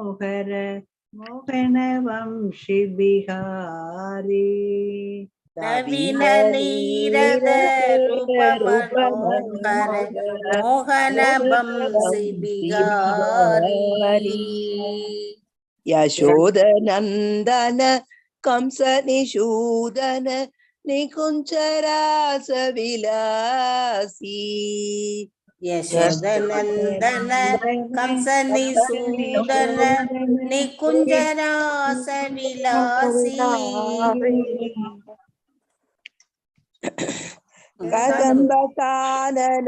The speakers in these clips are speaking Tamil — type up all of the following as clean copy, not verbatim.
मनोहर मोहन वंशी बिहारी नवीन नीरद रूप मनोहर मोहन बंसी बिहारी यशोदनंदन कंस निषूदन निकुंचरास विलासी यशोदनंदन कंस निसूदन निकुंजरास विलासी कदंब कानन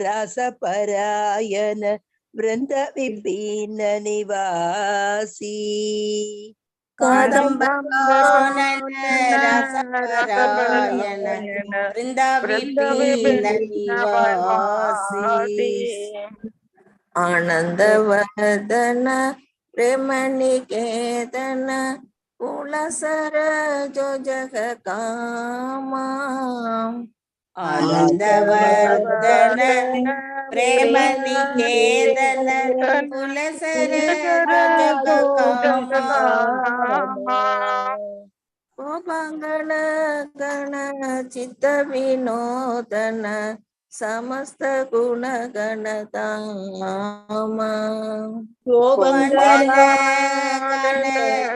रसपरायन वृंद विपिन निवासी कदंब कानन रसपरायन वृंद विपिन निवासी आनंदवर्धन प्रेम निकेतन कुलसर जो जग कामा आनंदवर्धन प्रेम निकेतन कुलसर जो जग कामा गोपांगण गण चित्त विनोदन समस्त गुण गणतामा गोपंगन गण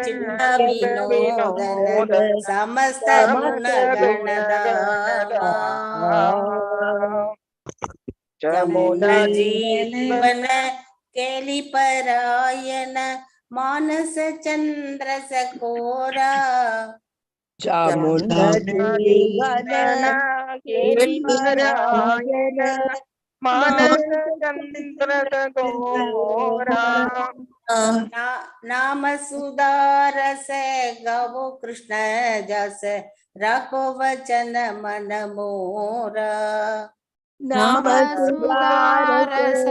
चित्त विनोदन समस्त गुण गणधामा जमुना जीवन केली परायण मानस चंद्र सकोरा चामुंडा जीवन केली परायण मानस चंद्र सकोरा नाम सुधारस गवो कृष्ण जस रखो वचन मन मोरा नाम सुधारस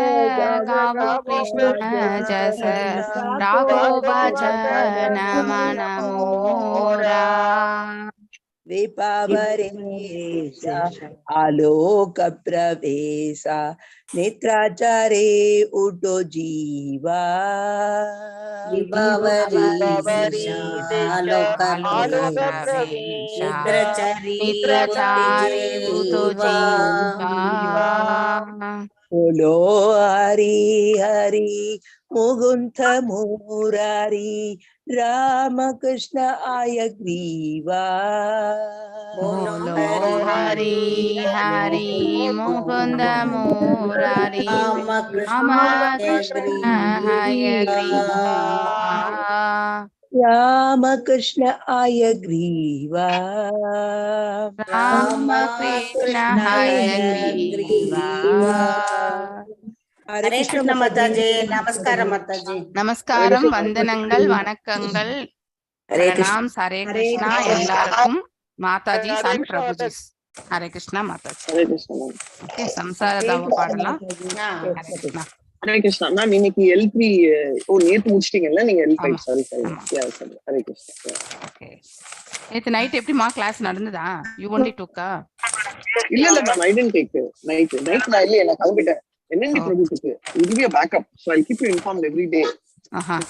गावो कृष्ण जस राघो वचन मन मोरा विपावरेश आलोक प्रवेशा नेत्राचारे उठो जीवा आलोक नेत्रचारे उठो जीवा बोलो हरि हरि मुकुंद मुरारी राम कृष्ण आय ग्रीवा बोलो हरि हरि मुकुंद मुरारी राम कृष्ण आय ग्रीवा राम कृष्ण आय ग्रीवा राम कृष्ण आय ग्रीवा हरे कृष्ण माताजी நமஸ்கார மாதாஜி நமஸ்காரம் வந்தனங்கள் வணக்கங்கள் பிரணாம் ஹரே கிருஷ்ணா எல்லாருக்கும் மாதாஜி சன் பிரபுஜி ஹரே கிருஷ்ணா மாதாஜி ஓகே சம்சார தாம பாடலாம் ஹரே கிருஷ்ணா ஹரே கிருஷ்ணா மேம் இன்னைக்கு L3 நேத்து முடிச்சிட்டீங்கல்ல நீங்க L5 sorry Hare Krishna okay நேத்து நைட் எப்படிமா கிளாஸ் நடந்ததா யூ ஒன்லி டுக்கா இல்ல ma'am I didn't take night நான் இல்ல நான் கிளம்பிட்டேன் என்னென்ன ப்ராஜெக்ட்டுக்கு இது B backup so I keep you informed every day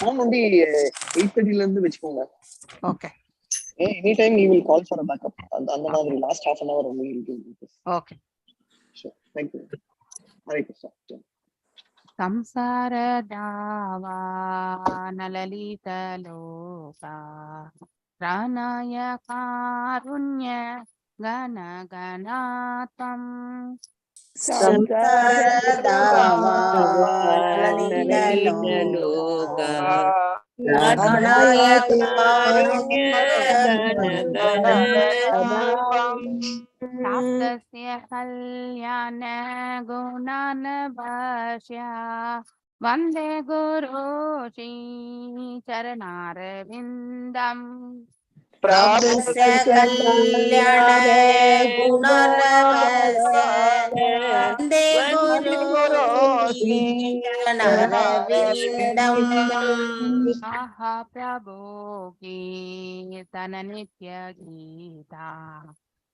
phone வந்து 8:30 ல இருந்து வெச்சுக்கோங்க okay any time you will call for a backup அந்த மாதிரி last half an hour only will do okay sure thank you Hare Krishna ಸಂಸಾರ ದಾವಾ ನಲಲಿತ ಲೋಕ ಪ್ರಾಣಾಯ ಕಾರುಣ್ಯ ಗಣ ಗಣಾತ್ಮಂ ಪ್ರಾಪ್ತಸ್ಯ ಕಲ್ಯಾಣ ಗುಣಾನ್ ಭಾಷ್ಯ ವಂದೇ ಗುರು ಶ್ರೀ ಚರಣಾರವಿಂದಂ प्राप्तस्य कल्याण गुणानवस्य वन्दे गुरो चरणारविन्दम् आह प्रभो कीर्तन नित्य गीता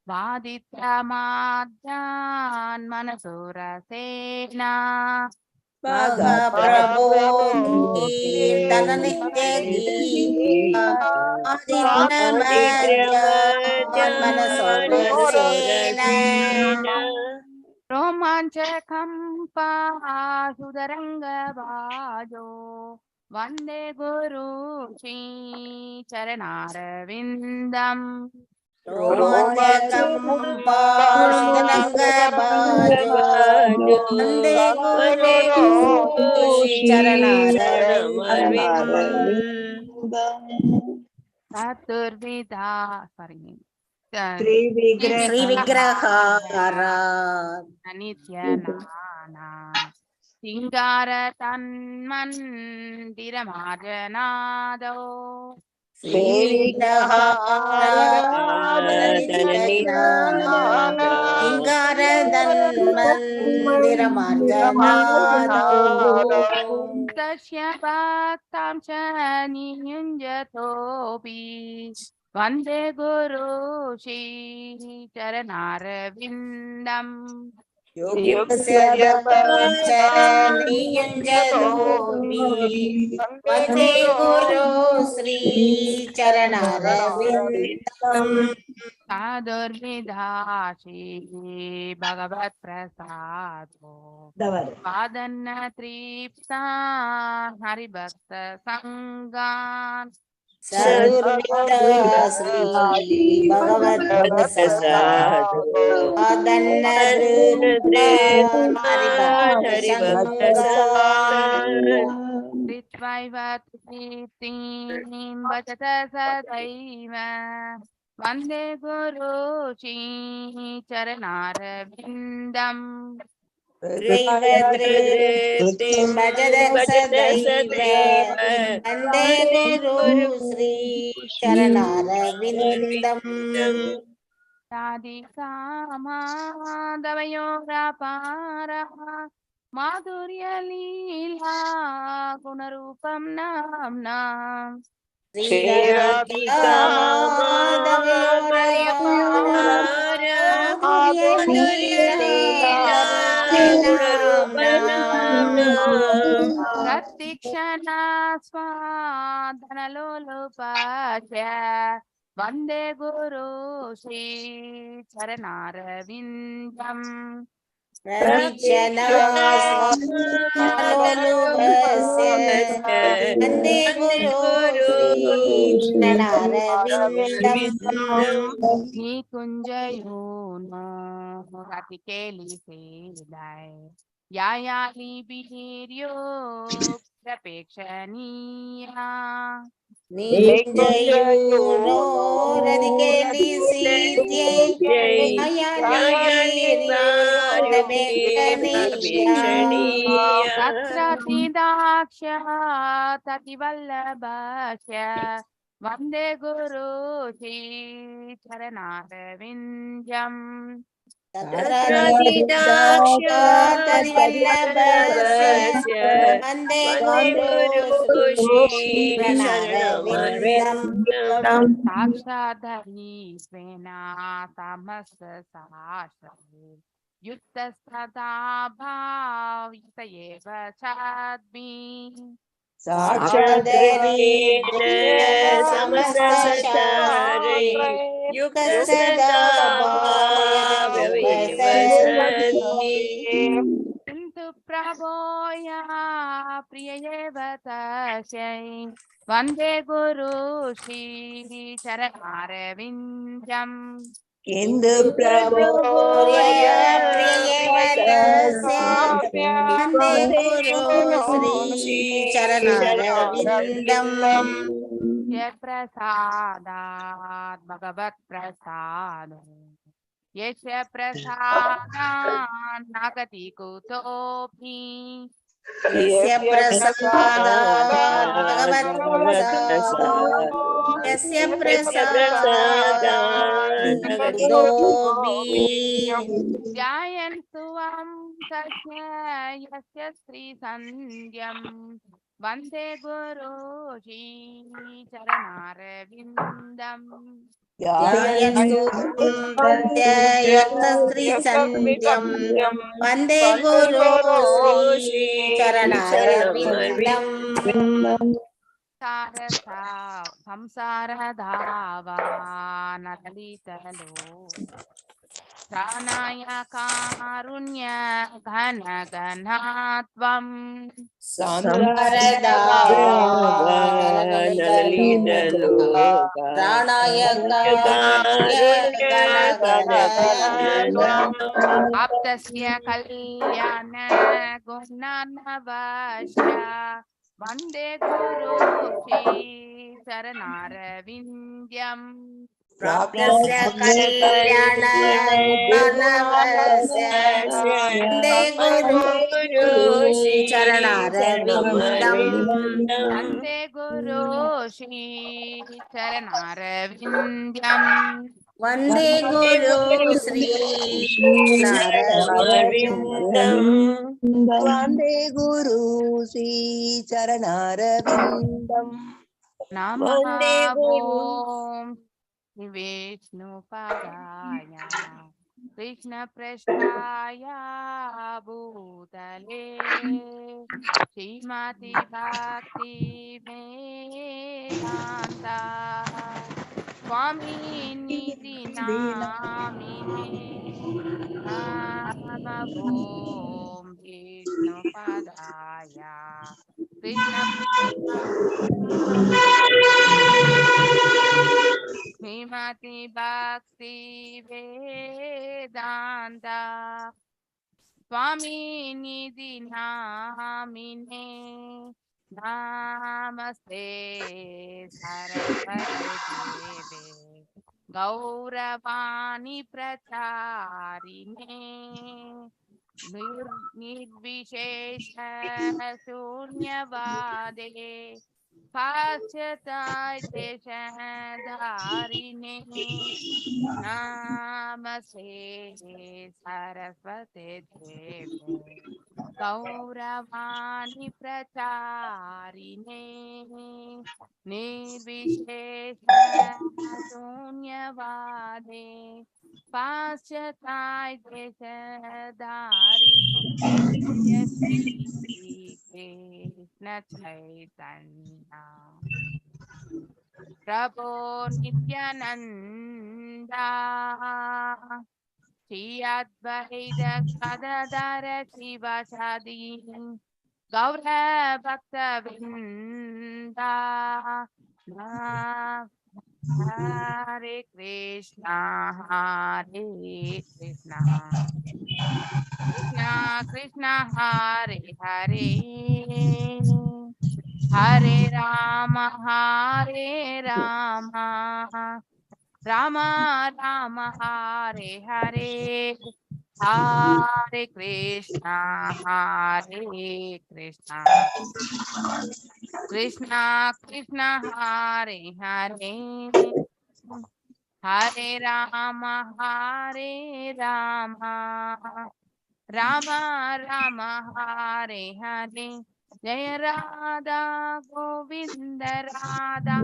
वादित्रमाद्यान् मनसुरसेना महाप्रभो कीर्तन नित्य गीता मनसोरसेन रोमाञ्चकम्पासुदरङ्गभाजो वन्दे गुरु श्री चरणारविन्दम् रोमाञ्चकम्पासुदरङ्गभाजो वन्दे गुरु चतुर्विधा श्रीविग्रहारा नित्यनाना सिंगार तन्मन्दिरमार्जनादो तस्य भक्तां च नियुञ्जतोऽपि वन्दे गुरु श्री चरणारविन्दम् वन्दे गुरु श्री चरणारविन्दम् साधुर्विधाशी भगवत् प्रसादो वादन्न तृप्ता हरिभक्त संगान् सर्वविदा श्री भगवत् प्रसादो वादन्न कृत्वैव प्रीतिं भजत सदैव वन्दे गुरु श्री चरणारविन्दम् वन्दे गुरु श्री चरणारविन्दम् साधिकामाधवयोगापारः माधुर्यलीला गुणरूपं नाम्ना प्रतीक्षणा स्वाधनलोलुपास्य वन्दे गुरु श्री चरणारविन्दम् वन्दे गुरु निकुञ्जयोनो रतिकेलिसेलाय यायाली बिहेर्यो प्रपेक्षणीया निकुञ्जयोनो तत्रतिदाक्ष्यः ततिवल्लभस्य वन्दे गुरु श्री चरणारविन्दम् वन्दे गुरु श्री साक्षाद्धरी स्वेना समस्तशास्त्रे युक्तस्तथा भावयुत एव चाद्मि किन्तु प्रभोया प्रिय एव तस्यै वन्दे गुरु श्री चरणारविन्दम् किन्तु प्रभो वन्दे गुरु श्री चरणारविन्दम् प्रसादात् भगवत् प्रसादो यश प्रसादात् नागति कुतोऽपि यस्य प्रसादात् भगवत् प्रसादो यस्य प्रसादात् ध्यायन् सुवं तस्य यस्य श्री सन्ध्यं वन्दे गुरु श्री चरणारविन्दम् प्रत्ययतस्त्रीसन्ध्यं वन्दे गुरु श्री चरणारविन्दम् संसारधावानलितलो प्राणाय कारुण्य घन घनात्वं प्राणाय आप्तस्य कल्याण गुणान्नवश्य वन्दे गुरु श्री चरणारविन्द्यम् प्राप्तस्य कल्याण गुणानवस्य वन्दे गुरु श्री चरणारविन्दम् वन्दे गुरु श्री चरणारविन्द्यम् वन्दे गुरु श्री चरणारविन्दम् वन्दे गुरु श्री चरणारविन्दम् नमः ॐ विष्णुपदाय कृष्णपृष्ठाय भूतले श्रीमति भक्ति वेदान्त स्वामी निधि नामिने नमः ॐ विष्णुपदाय श्रीमति भक्ति वेदांत स्वामी निधि नामिने नमस्ते सरस्वती देवे गौरवाणी प्रचारिणे निर्विशेष शून्यवादे पाश्चात्य नमस्ते सरस्वती देवे गौरवाणी प्रचारिणे निर्विशेष शून्यवादे पाश्चात्य कृष्ण चैतन्य प्रभो नित्यानंदा श्री अद्वैत गदाधर शिवासादि गौर भक्तवृंदा हरे कृष्णा कृष्णा कृष्णा हरे हरे हरे राम राम राम हरे हरे हरे कृष्णा कृष्णा कृष्णा हरे हरे हरे राम राम राम हरे हरे जय राधा गोविंद राधा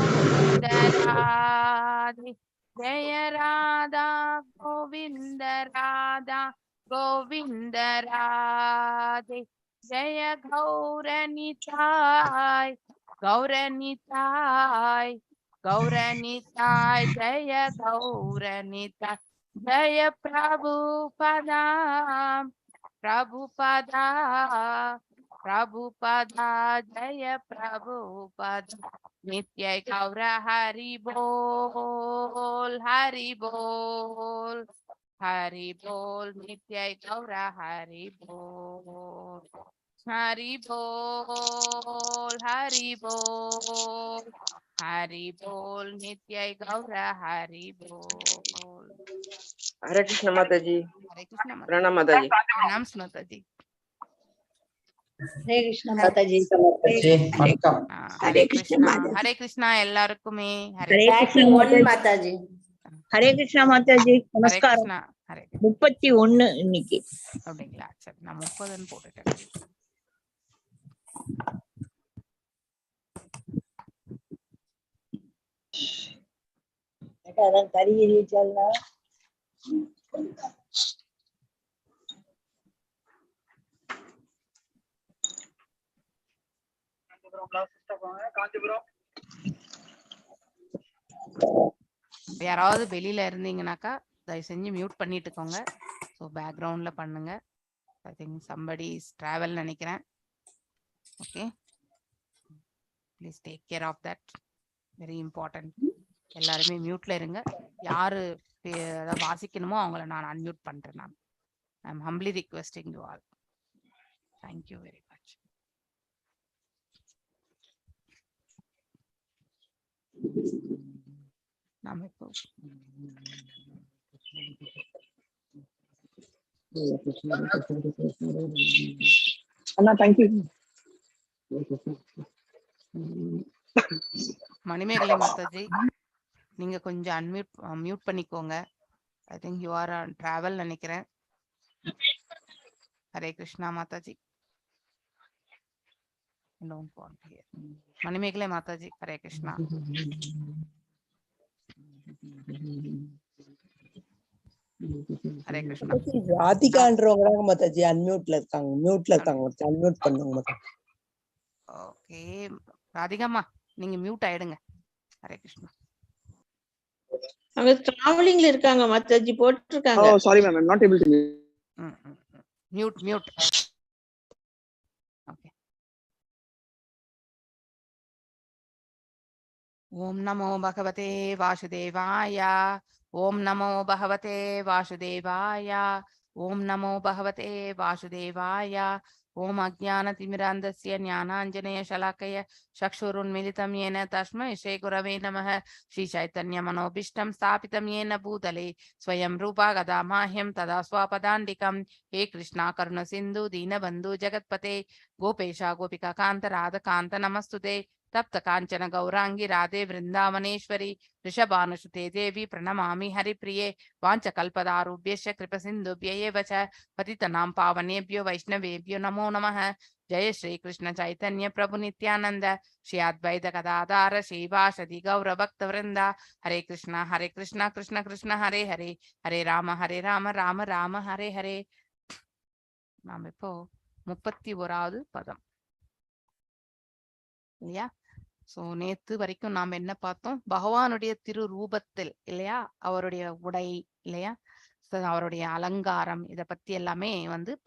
गोविंद राधे जय राधा गोविंद राधा गोविंद राधे जय गौरनिताय गौरनिताय गौरनिताय जय गौरनिताय जय प्रभुपदा प्रभुपदा प्रभुपदा जय प्रभुपदा नित्य गौर हरि बोल नित्य गौर हरि बोल हरि बोल नित्य गौर हरि बोल। हरे कृष्ण माताजी। हरे कृष्ण प्रणाम माताजी। प्रणाम माताजी। हरे कृष्ण माताजी। हरे कृष्णा எல்லாருக்குமே हरे कृष्ण माताजी। हरे कृष्ण माताजी। நமஸ்காரம்। 31 இன்னைக்கு அப்படிங்களா? சரி, நான் 30ன்னு போட்டுட்டேன். அதான் கரிகிரி சொல்லலாம். யாராவது வெளியில இருந்தீங்கன்னாக்கா தயவு செஞ்சு மியூட் பண்ணிட்டுக்கோங்க. ஸோ பேக்ரவுண்ட்ல பண்ணுங்க. I think somebody is travel நினைக்கிறேன். Okay, please take care of that, very important. எல்லாருமே மியூட்ல இருங்க. யாரு வாசிக்கணுமோ அவங்கள நான் அன்மியூட் பண்றேன். நான் I am humbly requesting you all. Thank you very much. நாம இப்போ அண்ணா தேங்க்யூ. மணிமேகலை மாதாஜி, நீங்க கொஞ்சம் மியூட் பண்ணிக்கோங்க. I think you are on travel நினைக்கிறேன். ஹரே கிருஷ்ணா மாதாஜி. மணிமேகலை மாதாஜி, ஹரே கிருஷ்ணா. ஹரே கிருஷ்ணா. ராதிகான்றவங்க மாதாஜி அன்மியூட்ல இருக்காங்க. மியூட்ல இருக்காங்க. அன்மியூட் பண்ணுங்க மாதாஜி. ஓகே ராதிகாமா, நீங்க மியூட் ஆயிடுங்க. ஹரே கிருஷ்ணா. அவங்க டிராவலிங்ல இருக்காங்க மாதாஜி, போட்டுருக்காங்க. Oh sorry ma'am, I'm not able to mute. Okay. ஓம் நமோ பகவதே வாசுதேவாய. ஓம் நமோ பகவதே வாசுதேவாய. ஓம் நமோ பகவதே வாசுதேவாய. ஓம் அஜ்ஞானதிமிராந்தஸ்ய ஞானாஞ்சனய ஷலாக்கய சக்ஷுருன்மிலிதம் येन तस्मै श्री गुरवे नमः. श्री चैतन्य मनोभीष्टं स्थापितं येन भूतले स्वयं रूपा गदा माह्यं तदा स्वापदान्तिकं. हे कृष्णा करुण सिन्धु दीनबन्धु जगत्पते गोपेशा गोपिका कान्त राधकान्त नमस्तुते. तप्त कांचन गौरांगी राधे वृंदावनेश्वरी ऋषभानुसुते देवी प्रणमामि हरिप्रिये. वाञ्छकल्पदारुभ्यश्च कृपसिन्धुभ्यैव च पतितनां पावनेभ्यो वैष्णवेभ्यो नमो नमः. जय श्री कृष्ण चैतन्य प्रभु नित्यानंद श्री अद्वैत गदाधर श्रीवासदि गौर भक्त वृंद. हरे कृष्ण कृष्ण कृष्ण हरे हरे, हरे राम राम राम हरे हरे. நாம் இப்போ 31வது பதம் இல்லையா? சோ நேத்து வரைக்கும் நாம் என்ன பார்த்தோம்? பகவானுடைய திரு ரூபத்தில் இல்லையா, அவருடைய உடை இல்லையா, அவருடைய அலங்காரம், இத பத்தி எல்லாமே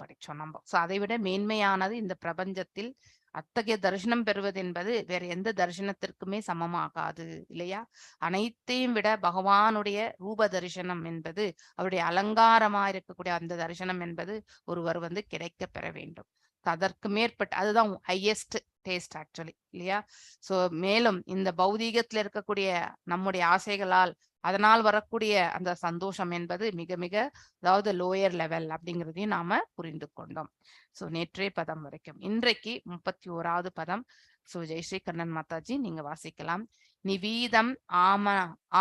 படிச்சோம் நம்ம. சோ அதை விட மேன்மையானது இந்த பிரபஞ்சத்தில் அத்தகைய தரிசனம் பெறுவது என்பது வேற எந்த தரிசனத்திற்குமே சமமாகாது இல்லையா? அனைத்தையும் விட பகவானுடைய ரூப தரிசனம் என்பது, அவருடைய அலங்காரமா இருக்கக்கூடிய அந்த தரிசனம் என்பது ஒருவர் கிடைக்க பெற வேண்டும். அதற்கு மேற்பட்ட அதுதான் ஹையஸ்ட் டேஸ்ட் ஆக்சுவலி இல்லையா? சோ மேலும் இந்த பௌதீகத்துல இருக்கக்கூடிய நம்முடைய ஆசைகளால் அதனால் வரக்கூடிய அந்த சந்தோஷம் என்பது மிக மிக அதாவது லோயர் லெவல் அப்படிங்கிறதையும் நாம புரிந்து கொண்டோம். சோ நேற்றே பதம் வரைக்கும். இன்றைக்கு 31வது பதம். சோ ஜெயஸ்ரீ கண்ணன் மாதாஜி நீங்க வாசிக்கலாம். நிவீதம்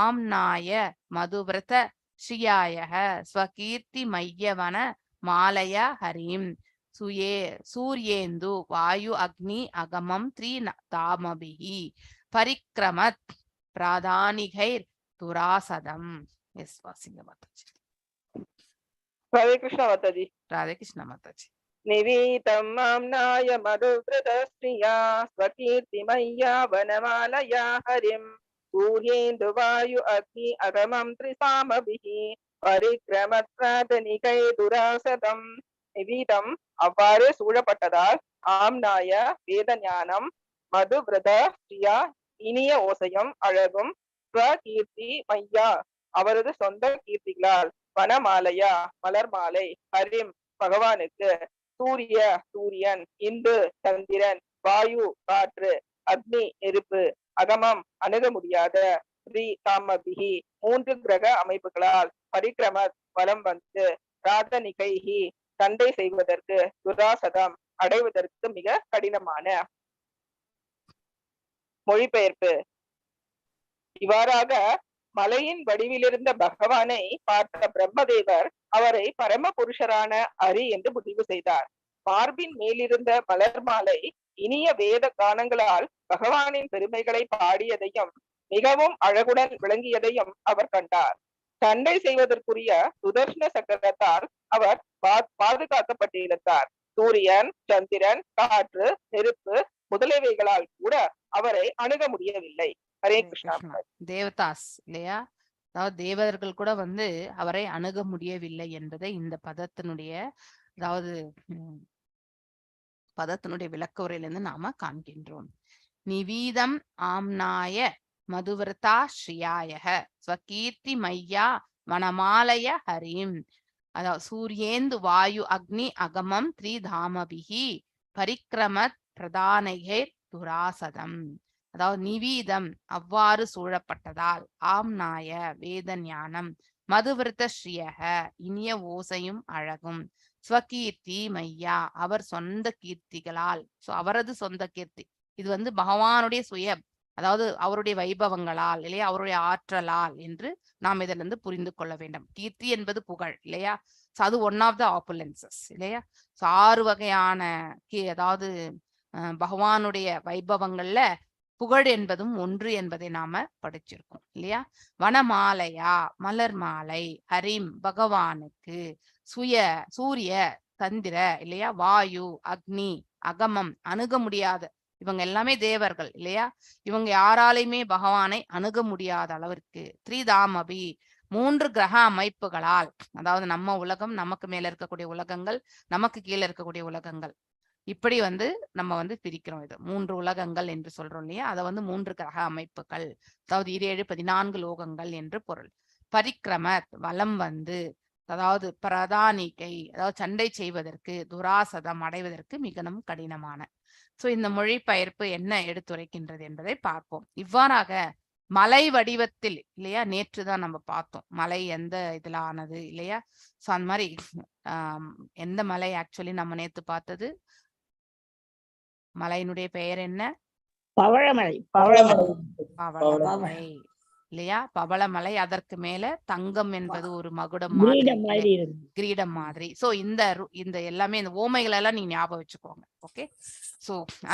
ஆம்நாய மதுவிரத ஸ்ரீயாய ஸ்வகீர்த்தி மையவன மாலய ஹரிம் சூர்யேந்து வாயு அக்னி அகமம் த்ரீ தாமபிஹி பரிக்ரமத் பிராதானிகைர் துராசதம். எஸ் வாசிங்க மாதாஜி. ராதே கிருஷ்ணா மாதாஜி. ராதே கிருஷ்ணா மாதாஜி. நிவீதம் ஆம்நாய மதுவிரத ஸ்ரீயா ஸ்வகீர்த்தி மையா வனமாலயா ஹரிம் சூர்யேந்து வாயு அக்னி அகமம் த்ரிசாமபிஹி பரிக்ரமத் பிராதானிகை துராசதம். நிவீதம் அவ்வாறு சூழப்பட்டதால், ஆம்நாய வேத ஞானம், மது விரத ஸ்ரீயா இனிய ஓசையும் அழகும், ஸ்வகீர்த்தி மையா அவரது சொந்த கீர்த்திகளால், வனமாலையா மலர் மாலை, ஹரிம் பகவானுக்கு, சூரியன் இந்து சந்திரன், வாயு காற்று, அக்னி நெருப்பு, அகமம் அணுக முடியாத, ஸ்ரீ தாமபிஹி 3 கிரக அமைப்புகளால், பரிக்கிரமத் வலம் ராதனிகைஹி சண்டை செய்வதற்கு, துராசதம் அடைவதற்கு மிக கடினமான. மொழிபெயர்ப்பு. இவ்வாறாக மலையின் வடிவிலிருந்த பகவானை பார்த்த பிரம்மதேவர் அவரை பரம புருஷரான ஹரி என்று முடிவு செய்தார். மார்பின் மேலிருந்த மலர் மாலை இனிய வேத கானங்களால் பகவானின் பெருமைகளை பாடியதையும், மிகவும் அழகுடன் விளங்கியதையும் அவர் கண்டார். சண்டை செய்வதற்குரிய சுதர்ஷன சக்கரத்தால் அவர் பாதுகாக்கப்பட்டிருந்தார். சூரியன், சந்திரன், காற்று, நெருப்பு முதலியவைகளால் கூட அவரை அணுக முடியவில்லை. ஹரே கிருஷ்ணா. தேவதாஸ் இல்லையா, அதாவது தேவர்கள் கூட வந்து அவரை அணுக முடியவில்லை என்பதை இந்த பதத்தினுடைய விளக்க உரையிலிருந்து நாம காண்கின்றோம். நிவீதம் ஆம்னாய மதுவிரதா ஸ்ரீயாயக ஸ்வகீர்த்தி மையா வனமாலய ஹரிம். அதாவது சூரியேந்து வாயு அக்னி அகமம் த்ரிதாமபிகி பரிக்கிரமத் பிரதானகே துராசதம். அதாவது நிவீதம் அவ்வாறு சூழப்பட்டதால், ஆம்னாய வேத ஞானம், மதுவிரத ஸ்ரீயக இனிய ஓசையும் அழகும், ஸ்வகீர்த்தி மையா அவர் சொந்த கீர்த்திகளால், அவரது சொந்த கீர்த்தி, இது வந்து பகவானுடைய சுய, அதாவது அவருடைய வைபவங்களால் இல்லையா, அவருடைய ஆற்றலால் என்று நாம் இதிலிருந்து புரிந்து கொள்ள வேண்டும். கீர்த்தி என்பது புகழ் இல்லையா, அது ஒன் ஆஃப் த ஆப்புலன்சஸ் இல்லையா. 6 வகையான அதாவது பகவானுடைய வைபவங்கள்ல புகழ் என்பதும் ஒன்று என்பதை நாம படிச்சிருக்கோம் இல்லையா. வனமாலையா மலர் மாலை, ஹரிம் பகவானுக்கு, சூரிய சந்திர இல்லையா, வாயு அக்னி அகமம் அணுக முடியாத, இவங்க எல்லாமே தேவர்கள் இல்லையா, இவங்க யாராலையுமே பகவானை அணுக முடியாத அளவிற்கு, த்ரிதாமபி 3 கிரக அமைப்புகளால், அதாவது நம்ம உலகம், நமக்கு மேல இருக்கக்கூடிய உலகங்கள், நமக்கு கீழே இருக்கக்கூடிய உலகங்கள், இப்படி வந்து நம்ம வந்து பிரிக்கிறோம். இது 3 உலகங்கள் என்று சொல்றோம் இல்லையா, அதை வந்து 3 கிரக அமைப்புகள், அதாவது 7 14 லோகங்கள் என்று பொருள். பரிக்கிரமத் வலம் வந்து, அதாவது பிரதானிகை, அதாவது சண்டை செய்வதற்கு, துராசதம் அடைவதற்கு மிகவும் கடினமான. இந்த மொழிபெயர்ப்பு என்ன எடுத்துரைக்கின்றது என்பதை பார்ப்போம். இவ்வாறாக மலை வடிவத்தில் இல்லையா, நேற்றுதான் நம்ம பார்த்தோம் மலை எந்த இதுல ஆனது இல்லையா. அந்த மாதிரி எந்த மலை ஆக்சுவலி நம்ம நேத்து பார்த்தது, மலையினுடைய பெயர் என்ன? பவழமலை. பவளமலை இல்லையா, பவளமலை. அதற்கு மேல தங்கம் என்பது ஒரு மகுடம் மாதிரி, கிரீடம் மாதிரி. இந்த எல்லாமே இந்த ஓமைகள் எல்லாம் நீங்க ஞாபகம் வச்சுக்கோங்க. ஓகே.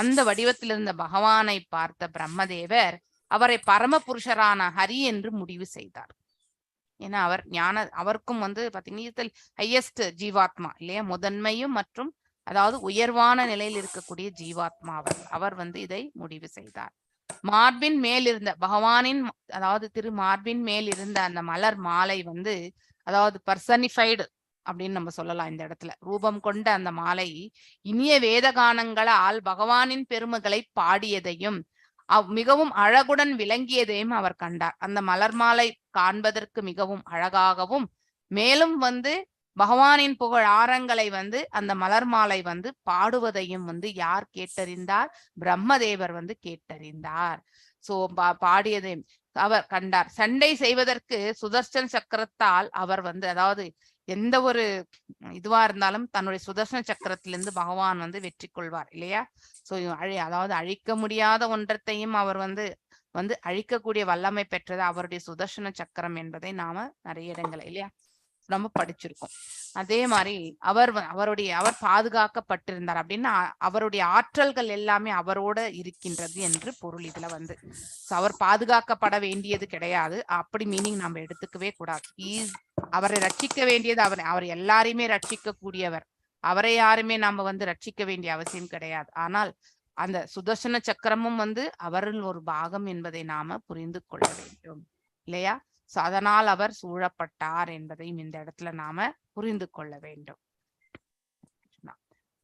அந்த வடிவத்தில் இருந்த பகவானை பார்த்த பிரம்மதேவர் அவரை பரமபுருஷரான ஹரி என்று முடிவு செய்தார். ஏன்னா அவர் அவருக்கும் வந்து பாத்தீங்கன்னா ஹையஸ்ட் ஜீவாத்மா இல்லையா, முதன்மையும் மற்றும் அதாவது உயர்வான நிலையில் இருக்கக்கூடிய ஜீவாத்மா அவர் வந்து இதை முடிவு செய்தார். மார்பின் மேல் இருந்த பகவானின், அதாவது திரு மார்பின் மேல் இருந்த அந்த மலர் மாலை வந்து, அதாவது பர்சனிஃபைடு அப்படின்னு நம்ம சொல்லலாம் இந்த இடத்துல, ரூபம் கொண்ட அந்த மாலை இனிய வேதகானங்களால் பகவானின் பெருமைகளை பாடியதையும் மிகவும் அழகுடன் விளங்கியதையும் அவர் கண்டார். அந்த மலர் மாலை காண்பதற்கு மிகவும் அழகாகவும், மேலும் வந்து பகவானின் புகழ் ஆரங்களை வந்து அந்த மலர் மாலை வந்து பாடுவதையும் வந்து யார் கேட்டறிந்தார்? பிரம்மதேவர் வந்து கேட்டறிந்தார். பாடியதையும் அவர் கண்டார். சண்டை செய்வதற்கு சுதர்சன சக்கரத்தால் அவர் வந்து, அதாவது எந்த ஒரு இதுவா இருந்தாலும் தன்னுடைய சுதர்சன சக்கரத்திலிருந்து பகவான் வந்து வெற்றி கொள்வார் இல்லையா. அதாவது அழிக்க முடியாத ஒன்றத்தையும் அவர் வந்து அழிக்கக்கூடிய வல்லமை பெற்றது அவருடைய சுதர்சன சக்கரம் என்பதை நாம நிறைய இடங்கள் இல்லையா நம்ம படிச்சிருக்கோம். அதே மாதிரி அவர் பாதுகாக்கப்பட்டிருந்தார் அப்படின்னா அவருடைய ஆற்றல்கள் எல்லாமே அவரோட இருக்கின்றது என்று பொருள். இதுல வந்து அவர் பாதுகாக்கப்பட வேண்டியது கிடையாது, அப்படி மீனிங் நம்ம எடுத்துக்கவே கூடாது. அவரை ரட்சிக்க வேண்டியது அவர் எல்லாரையுமே ரட்சிக்க கூடியவர், அவரை யாருமே நாம வந்து ரட்சிக்க வேண்டிய அவசியம் கிடையாது. ஆனால் அந்த சுதர்சன சக்கரமும் வந்து அவரில் ஒரு பாகம் என்பதை நாம புரிந்து கொள்ள வேண்டும் இல்லையா. அதனால் அவர் சூழப்பட்டார் என்பதையும் இந்த இடத்துல நாம புரிந்து கொள்ள வேண்டும்.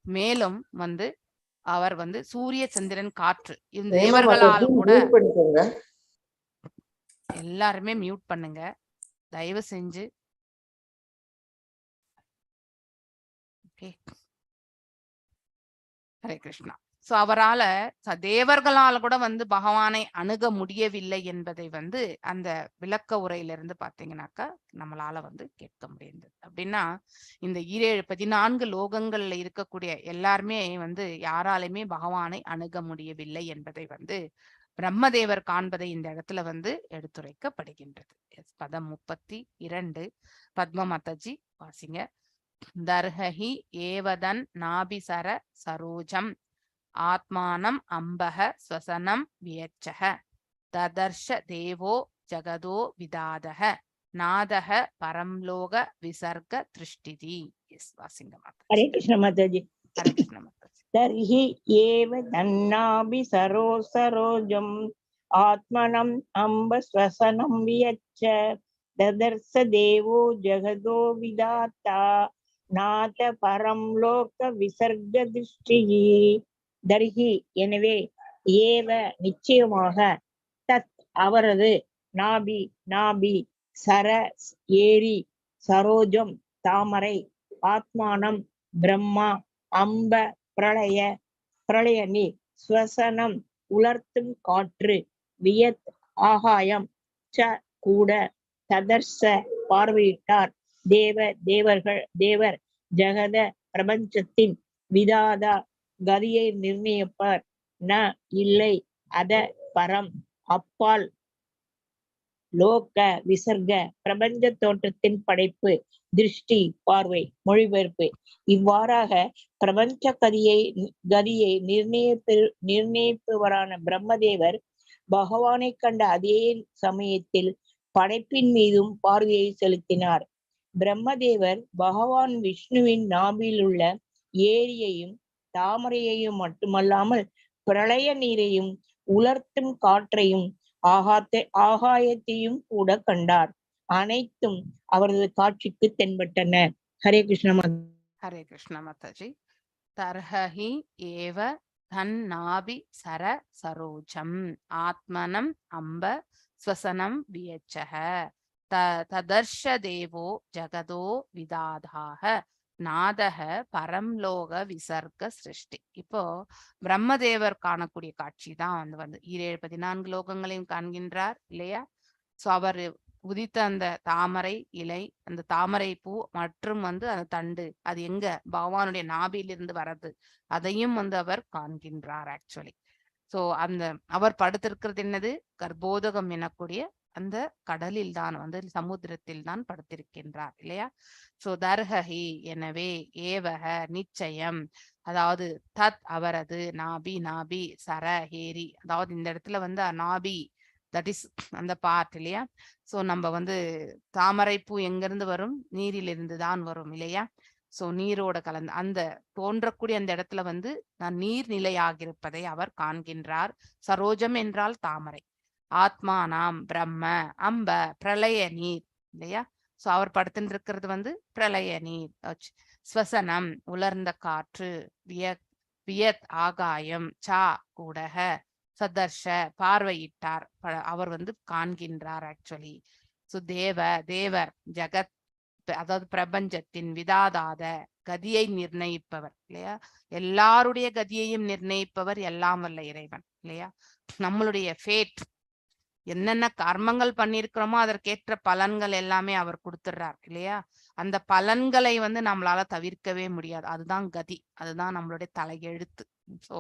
மேலும் வந்து அவர் வந்து சூரிய சந்திரன் காற்று இந்த தேவர்களால் கூட, எல்லாருமே மியூட் பண்ணுங்க தயவு செஞ்சு. ஹரே கிருஷ்ணா. அவரால தேவர்களால் கூட வந்து பகவானை அணுக முடியவில்லை என்பதை வந்து அந்த விளக்க உரையிலிருந்து பாத்தீங்கன்னாக்கா நம்மளால வந்து கேட்க முடியுது. அப்படின்னா இந்த 14 லோகங்கள்ல இருக்கக்கூடிய எல்லாருமே வந்து யாராலுமே பகவானை அணுக முடியவில்லை என்பதை வந்து பிரம்மதேவர் காண்பதை இந்த இடத்துல வந்து எடுத்துரைக்கப்படுகின்றது. பதம் 32 பத்ம மாதாஜி வாசிங்க. தர்ஹி ஏவதன் நாபிசர சரோஜம் ஆத்மானம் அம்பக ஸ்வசனம் வியச்சக ததர்ஷ தேவோ ஜகதோ விதாதக நாதக பரம்லோக விசர்க திருஷ்டிதி. எஸ் வாசிங்க மாதா. ஹரே கிருஷ்ண மாதாஜி. ஹரே கிருஷ்ண மாதாஜி. தர்ஹி ஏவ தன்னாபி சரோஜம் ஆத்மனம் அம்ப ஸ்வசனம் வியச்ச ததர்ச தேவோ ஜகதோ விதாத்தா நாத பரம் லோக விசர்க திருஷ்டி. தர்ஹி எனவே, ஏவ நிச்சயமாக, தத் அவரது, நாபி நாபி, சர ஏரி, சரோஜம் தாமரை, ஆத்மானம் பிரம்மா, அம்ப பிரளய நீர், ஸ்வசனம் உலர்த்தும் காற்று, வியத் ஆகாயம், ச கூட, ததர்ச பார்வையிட்டார், தேவர் ஜெகத பிரபஞ்சத்தின், விதாதா கதியை நிர்ணயிப்பார், ந இல்லை, அத பரம் அப்பால், லோக விசர்க பிரபஞ்ச தோற்றத்தின் படைப்பு, திருஷ்டி பார்வை, மொழிபெயர்ப்பு. இவ்வாறாக பிரபஞ்ச கதியை நிர்ணயிப்பவரான பிரம்மதேவர் பகவானை கண்ட அதே சமயத்தில் படைப்பின் மீதும் பார்வையை செலுத்தினார். பிரம்மதேவர் பகவான் விஷ்ணுவின் நாபில் உள்ள ஏரியையும் தாமரையையும் மட்டுமல்லாமல் பிரளய நீரையும் உலர்த்தும் காற்றையும் ஆகாயத்தையும் கூட கண்டார். அனைத்தும் அவரது காட்சிக்கு தென்பட்டன. ஹரே கிருஷ்ண மாதா. ஹரே கிருஷ்ண மாதாஜி. தர்ஹி ஏவ தன்னாபி சர சரோஜம் ஆத்மனம் அம்ப ஸ்வசனம் வியச்சக ததர்ஷ தேவோ ஜகதோ விதாதாக நாதக பரம்லோக விசர்க சிருஷ்டி. இப்போ பிரம்மதேவர் காணக்கூடிய காட்சி தான் வந்து 14 லோகங்களையும் காண்கின்றார் இல்லையா? சோ அவர் உதித்த அந்த தாமரை இலை, அந்த தாமரை பூ மற்றும் வந்து அந்த தண்டு, அது எங்க பகவானுடைய நாபியிலிருந்து வர்றது, அதையும் வந்து அவர் காண்கின்றார் ஆக்சுவலி. சோ அந்த அவர் படுத்திருக்கிறது என்னது? கர்ப்போதகம் எனக்கூடிய அந்த கடலில் தான் வந்து சமுத்திரத்தில் தான் படுத்திருக்கின்றார் இல்லையா? சோ தர்ஹி எனவே, ஏவக நிச்சயம், அதாவது தத் அவரது, நாபி சர ஹேரி, அதாவது இந்த இடத்துல வந்து நாபி தட் இஸ் அந்த பார்ட் இல்லையா? சோ நம்ம வந்து தாமரை பூ எங்கிருந்து வரும்? நீரிலிருந்து தான் வரும் இல்லையா? சோ நீரோட கலந்து அந்த தோன்றக்கூடிய அந்த இடத்துல வந்து நான் நீர்நிலையாகிருப்பதை அவர் காண்கின்றார். சரோஜம் என்றால் தாமரை, ஆத்மானாம் பிரம்ம, அம்ப பிரளய நீர் இல்லையா? சோ அவர் படுத்துட்டு இருக்கிறது வந்து பிரளய நீர், ஸ்வசனம் உலர்ந்த காற்று, வியத் ஆகாயம், சா கூடக, சதர்ஷ பார்வையிட்டார், அவர் வந்து காண்கின்றார் ஆக்சுவலி. சோ தேவர் ஜகத், அதாவது பிரபஞ்சத்தின், விதாதாத கதியை நிர்ணயிப்பவர் இல்லையா? எல்லாருடைய கதியையும் நிர்ணயிப்பவர் எல்லாம் வல்ல இறைவன் இல்லையா? நம்மளுடைய ஃபேட், என்னென்ன கர்மங்கள் பண்ணிருக்கிறோமோ அதற்கேற்ற பலன்கள் எல்லாமே அவர் கொடுத்துடுறார் இல்லையா? அந்த பலன்களை வந்து நம்மளால தவிர்க்கவே முடியாது. அதுதான் கதி, அதுதான் நம்மளுடைய தலையெழுத்து. சோ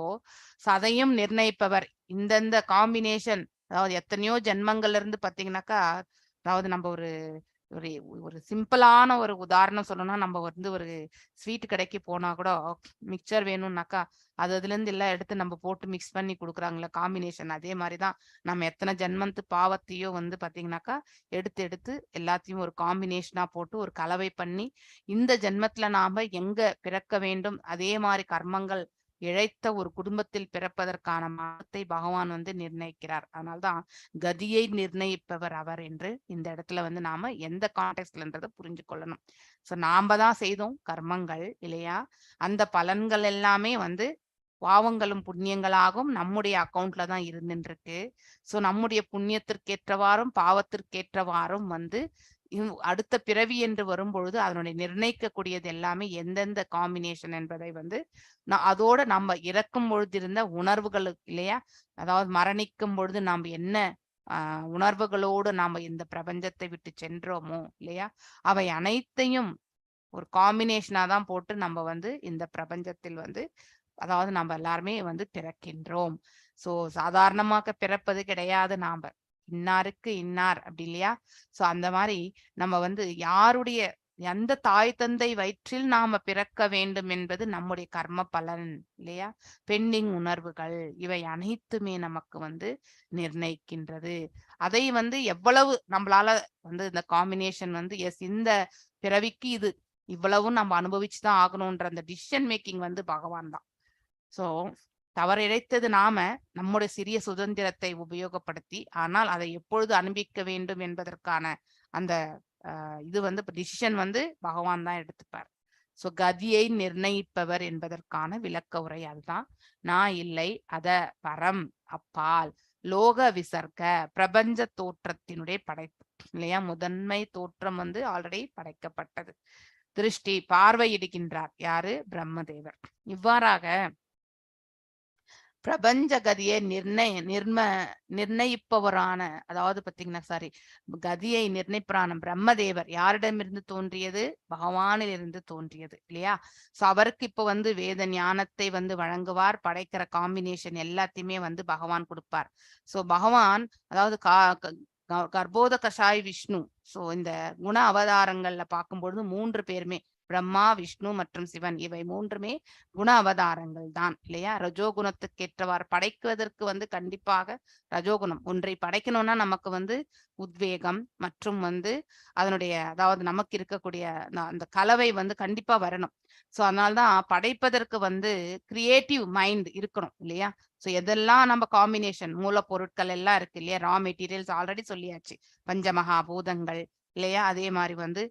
அதையும் நிர்ணயிப்பவர். இந்தந்த காம்பினேஷன், அதாவது எத்தனையோ ஜென்மங்கள்ல இருந்து பாத்தீங்கன்னாக்கா, அதாவது நம்ம ஒரு ஒரு சிம்பிளான ஒரு உதாரணம் சொல்லணும்னா, நம்ம வந்து ஒரு ஸ்வீட் கடைக்கு போனா கூட மிக்சர் வேணும்னாக்கா அதுல இருந்து எல்லாம் எடுத்து நம்ம போட்டு மிக்ஸ் பண்ணி கொடுக்குறாங்களா காம்பினேஷன். அதே மாதிரிதான் நம்ம எத்தனை ஜென்மத்து பாவத்தையோ வந்து பாத்தீங்கன்னாக்கா எடுத்து எல்லாத்தையும் ஒரு காம்பினேஷனா போட்டு ஒரு கலவை பண்ணி இந்த ஜென்மத்துல நாம எங்க பிறக்க வேண்டும், அதே மாதிரி கர்மங்கள் இழைத்த ஒரு குடும்பத்தில் பிறப்பதற்கான மாதத்தை பகவான் வந்து நிர்ணயிக்கிறார். அதனால்தான் கதியை நிர்ணயிப்பவர் அவர் என்று இந்த இடத்துல வந்து நாம எந்த கான்டெக்ட்லன்றதை புரிஞ்சு கொள்ளணும். சோ நாம தான் செய்தோம் கர்மங்கள் இல்லையா? அந்த பலன்கள் எல்லாமே வந்து பாவங்களும் புண்ணியங்களாகவும் நம்முடைய அக்கௌண்ட்ல தான் இருந்துருக்கு. சோ நம்முடைய புண்ணியத்திற்கேற்றவாறும் பாவத்திற்கேற்றவாறும் வந்து அடுத்த பிறவி என்று வரும்பொழுது அதனுடைய நிர்ணயிக்கக்கூடியது எல்லாமே எந்தெந்த காம்பினேஷன் என்பதை வந்து அதோட நம்ம இறக்கும் பொழுது இருந்த உணர்வுகள் இல்லையா? அதாவது மரணிக்கும் பொழுது நாம் என்ன உணர்வுகளோடு நாம இந்த பிரபஞ்சத்தை விட்டு சென்றோமோ இல்லையா? அவை அனைத்தையும் ஒரு காம்பினேஷனா தான் போட்டு நம்ம வந்து இந்த பிரபஞ்சத்தில் வந்து, அதாவது நம்ம எல்லாருமே வந்து பிறக்கின்றோம். சோ சாதாரணமாக பிறப்பது கிடையாது. நாம இன்னாருக்கு இன்னார் அப்படி இல்லையா? சோ அந்த மாதிரி நம்ம வந்து யாருடைய எந்த தாய் தந்தை வயிற்றில் நாம பிறக்க வேண்டும் என்பது நம்முடைய கர்ம பலன் இல்லையா, பெண்டிங் உணர்வுகள் இவை அனைத்துமே நமக்கு வந்து நிர்ணயிக்கின்றது. அதை வந்து எவ்வளவு நம்மளால வந்து இந்த காம்பினேஷன் வந்து எஸ் இந்த பிறவிக்கு இது இவ்வளவும் நம்ம அனுபவிச்சுதான் ஆகணும்ன்ற அந்த டிசிஷன் மேக்கிங் வந்து பகவான் தான். சோ தவறிழைத்தது நாம நம்முடைய சிறிய சுதந்திரத்தை உபயோகப்படுத்தி, ஆனால் அதை எப்பொழுது அனுபவிக்க வேண்டும் என்பதற்கான அந்த இது வந்து டிசிஷன் வந்து பகவான் தான் எடுத்துப்பார். சோ கதியை நிர்ணயிப்பவர் என்பதற்கான விளக்க உரை அதுதான். நான் இல்லை, அத பரம் அப்பால் லோக விசர்க்க பிரபஞ்ச தோற்றத்தினுடைய படைப்பு இல்லையா, முதன்மை தோற்றம் வந்து ஆல்ரெடி படைக்கப்பட்டது. திருஷ்டி பார்வையிடுகின்றார் யாரு, பிரம்மதேவர். இவ்வாறாக பிரபஞ்ச கதியை நிர்ணயிப்பவரான, அதாவது பாத்தீங்கன்னா கதியை நிர்ணயிப்பவரான பிரம்மதேவர் யாரிடமிருந்து தோன்றியது, பகவானிலிருந்து தோன்றியது இல்லையா. சோ அவருக்கு இப்ப வந்து வேத ஞானத்தை வந்து வழங்குவார், படைக்கிற காம்பினேஷன் எல்லாத்தையுமே வந்து பகவான் கொடுப்பார். சோ பகவான் அதாவது கர்ப்போத கஷாய் விஷ்ணு. சோ இந்த குண அவதாரங்கள்ல பார்க்கும்பொழுது 3 பேருமே பிரம்மா, விஷ்ணு மற்றும் சிவன் இவை 3மே குண அவதாரங்கள் தான் இல்லையா. ரஜோகுணத்துக்கு ஏற்றவாறு படைக்குவதற்கு வந்து கண்டிப்பாக ரஜோகுணம் ஒன்றை படைக்கணும்னா நமக்கு வந்து உத்வேகம் மற்றும் வந்து அதனுடைய அதாவது நமக்கு இருக்கக்கூடிய அந்த கலவை வந்து கண்டிப்பா வரணும். சோ அதனால்தான் படைப்பதற்கு வந்து கிரியேட்டிவ் மைண்ட் இருக்கணும் இல்லையா. சோ எதெல்லாம் நம்ம காம்பினேஷன் மூலப்பொருட்கள் எல்லாம் இருக்கு இல்லையா, ரா மெட்டீரியல்ஸ் ஆல்ரெடி சொல்லியாச்சு, பஞ்சமகா பூதங்கள் இல்லையா, அதே மாதிரி வந்து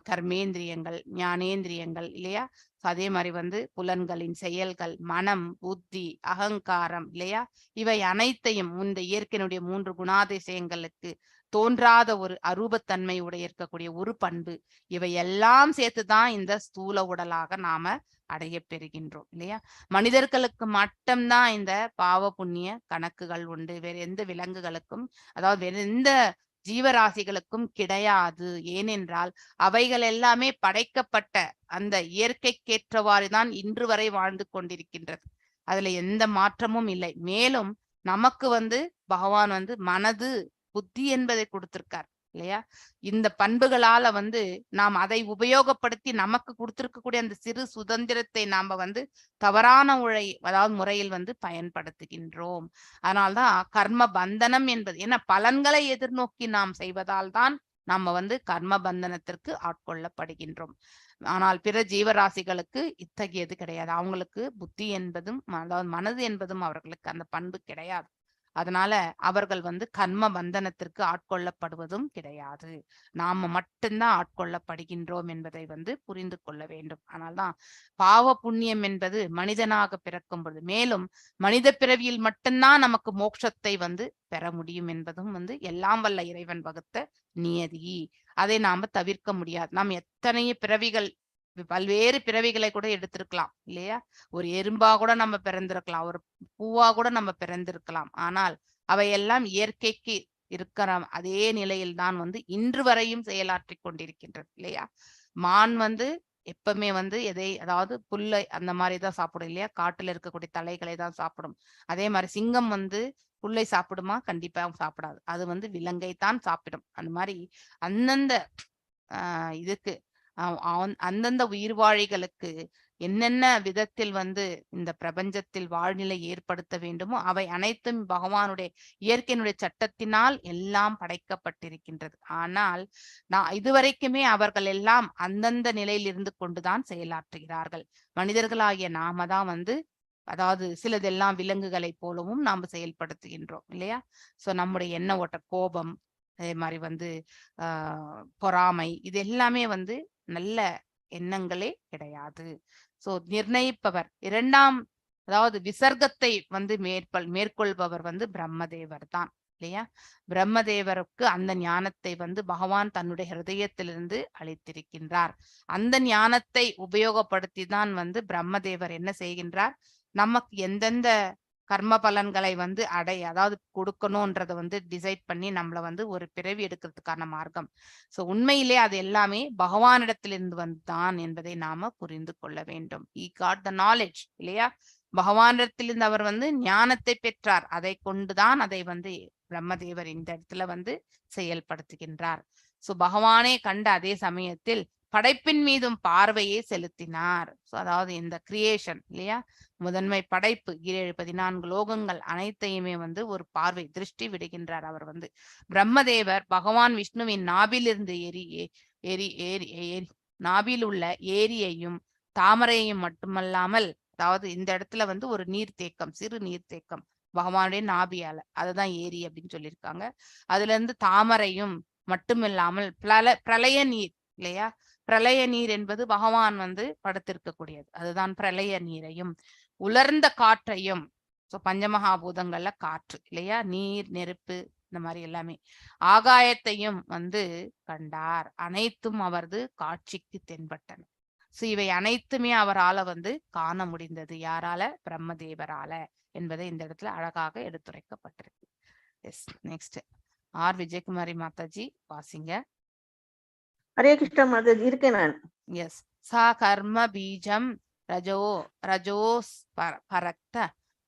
கர்மேந்திரியங்கள், ஞானேந்திரியங்கள் இல்லையா. அதே மாதிரி வந்து புலன்களின் செயல்கள், மனம், புத்தி, அகங்காரம் இல்லையா, இவை அனைத்தையும் இந்த இயற்கையினுடைய 3 குணாதிசயங்களுக்கு தோன்றாத ஒரு அரூபத்தன்மை உடைய இருக்கக்கூடிய ஒரு பண்பு, இவை எல்லாம் சேர்த்துதான் இந்த ஸ்தூல உடலாக நாம அடைய பெறுகின்றோம் இல்லையா. மனிதர்களுக்கு மட்டும்தான் இந்த பாவ புண்ணிய கணக்குகள் உண்டு, வேற எந்த விலங்குகளுக்கும் அதாவது வேற எந்த ஜீவராசிகளுக்கும் கிடையாது. ஏனென்றால் அவைகள் எல்லாமே படைக்கப்பட்ட அந்த இயற்கைக்கேற்றவாறுதான் இன்று வரை வாழ்ந்து கொண்டிருக்கின்றது. அதுல எந்த மாற்றமும் இல்லை. மேலும் நமக்கு வந்து பகவான் வந்து மனது, புத்தி என்பதை கொடுத்திருக்கார் இல்லையா. இந்த பண்புகளால வந்து நாம் அதை உபயோகப்படுத்தி நமக்கு கொடுத்திருக்கக்கூடிய அந்த சிறு சுதந்திரத்தை நாம வந்து தவறான அதாவது முறையில் வந்து பயன்படுத்துகின்றோம். அதனால்தான் கர்ம பந்தனம் என்பது, ஏன்னா பலன்களை எதிர்நோக்கி நாம் செய்வதால் தான் நம்ம வந்து கர்ம பந்தனத்திற்கு ஆட்கொள்ளப்படுகின்றோம். ஆனால் பிற ஜீவராசிகளுக்கு இத்தகையது கிடையாது. அவங்களுக்கு புத்தி என்பதும் அதாவது மனது என்பதும் அவர்களுக்கு அந்த பண்பு கிடையாது. அதனால அவர்கள் வந்து கர்ம பந்தனத்திற்கு ஆட்கொள்ளப்படுவதும் கிடையாது. நாம மட்டும்தான் ஆட்கொள்ளப்படுகின்றோம் என்பதை வந்து புரிந்து கொள்ள வேண்டும். அதனால்தான் பாவ புண்ணியம் என்பது மனிதனாக பிறக்கும் பொழுது, மேலும் மனித பிறவியில் மட்டும்தான் நமக்கு மோட்சத்தை வந்து பெற முடியும் என்பதும் வந்து எல்லாம் வல்ல இறைவன் வகுத்த நியதி. அதை நாம தவிர்க்க முடியாது. நாம் எத்தனை பிறவிகள், பல்வேறு பிறவிகளை கூட எடுத்திருக்கலாம் இல்லையா. ஒரு எறும்பா கூட நம்ம பிறந்திருக்கலாம், ஒரு பூவா கூட நம்ம பிறந்திருக்கலாம். ஆனால் அவையெல்லாம் இயற்கைக்கு இருக்கிற அதே நிலையில் தான் வந்து இன்று வரையும் செயலாற்றி கொண்டிருக்கின்றது இல்லையா. மான் வந்து எப்பவுமே வந்து அதாவது புல்லை அந்த மாதிரிதான் சாப்பிடும் இல்லையா, காட்டுல இருக்கக்கூடிய தலைகளை தான் சாப்பிடும். அதே மாதிரி சிங்கம் வந்து புல்லை சாப்பிடுமா, கண்டிப்பா சாப்பிடாது. அது வந்து விலங்கை தான் சாப்பிடும். அந்த மாதிரி அந்தந்த இதுக்கு அந்தந்த உயிர்வாழிகளுக்கு என்னென்ன விதத்தில் வந்து இந்த பிரபஞ்சத்தில் வாழ்நிலை ஏற்படுத்த வேண்டுமோ அவை அனைத்தும் பகவானுடைய இயற்கையினுடைய சட்டத்தினால் எல்லாம் படைக்கப்பட்டிருக்கின்றது. ஆனால் இதுவரைக்குமே அவர்கள் எல்லாம் அந்தந்த நிலையில் இருந்து கொண்டுதான் செயலாற்றுகிறார்கள். மனிதர்களாகிய நாம தான் வந்து அதாவது சிலதெல்லாம் விலங்குகளை போலவும் நாம் செயல்படுத்துகின்றோம் இல்லையா. சோ நம்முடைய எண்ண ஓட்ட, கோபம், அதே மாதிரி வந்து பொறாமை, இது எல்லாமே வந்து நல்ல எண்ணங்களே கிடையாது. சோ நிர்ணயிப்பவர் இரண்டாம் அதாவது விசர்க்கத்தை வந்து மேற்கொள்பவர் வந்து பிரம்மதேவர் தான் இல்லையா. பிரம்மதேவருக்கு அந்த ஞானத்தை வந்து பகவான் தன்னுடைய ஹிருதயத்திலிருந்து அளித்திருக்கின்றார். அந்த ஞானத்தை உபயோகப்படுத்தி தான் வந்து பிரம்மதேவர் என்ன செய்கின்றார், நமக்கு எந்தெந்த கர்ம பலன்களை வந்து அதாவது கொடுக்கணும்ன்றத வந்து டிசைட் பண்ணி நம்மள வந்து ஒரு பிறவி எடுக்கிறதுக்கான மார்க்கம். சோ உண்மையிலே அது எல்லாமே பகவானிடத்திலிருந்து வந்துதான் என்பதை நாம புரிந்து கொள்ள வேண்டும். He got the knowledge இல்லையா. பகவானிடத்திலிருந்து அவர் வந்து ஞானத்தை பெற்றார். அதை கொண்டுதான் அதை வந்து பிரம்மதேவர் இந்த இடத்துல வந்து செயல்படுத்துகின்றார். சோ பகவானே கண்ட அதே சமயத்தில் படைப்பின் மீதும் பார்வையை செலுத்தினார். அதாவது இந்த கிரியேஷன் இல்லையா, முதன்மை படைப்பு 14 லோகங்கள் அனைத்தையுமே வந்து ஒரு பார்வை திருஷ்டி விடுகின்றார். அவர் வந்து பிரம்மதேவர் பகவான் விஷ்ணுவின் நாபிலிருந்து நாபில் உள்ள ஏரியையும் தாமரையையும் மட்டுமல்லாமல், அதாவது இந்த இடத்துல வந்து ஒரு நீர்த்தேக்கம், சிறு நீர்த்தேக்கம் பகவானுடைய நாபியால, அதுதான் ஏரி அப்படின்னு சொல்லியிருக்காங்க. அதுல இருந்து தாமரையும் மட்டுமில்லாமல் பிரளய நீர் இல்லையா, பிரளய நீர் என்பது பகவான் வந்து படுத்திருக்கக்கூடியது, அதுதான் பிரளய நீரையும் உலர்ந்த காற்றையும், பஞ்சமகாபூதங்கள்ல காற்று இல்லையா, நீர் நெருப்பு இந்த மாதிரி எல்லாமே, ஆகாயத்தையும் வந்து கண்டார். அனைத்தும் அவரது காட்சிக்கு தென்பட்டன. இவை அனைத்துமே அவரால வந்து காண முடிந்தது. யாரால? பிரம்மதேவரால என்பதை இந்த இடத்துல அழகாக எடுத்துரைக்கப்பட்டிருக்கு. Yes, next R Vijayakumari Mataji வாசிங்க. ஹரே கிருஷ்ண மாதாஜி, இருக்கேன் நான். எஸ். சா கர்ம பீஜம் ரஜோஸ் பரக்த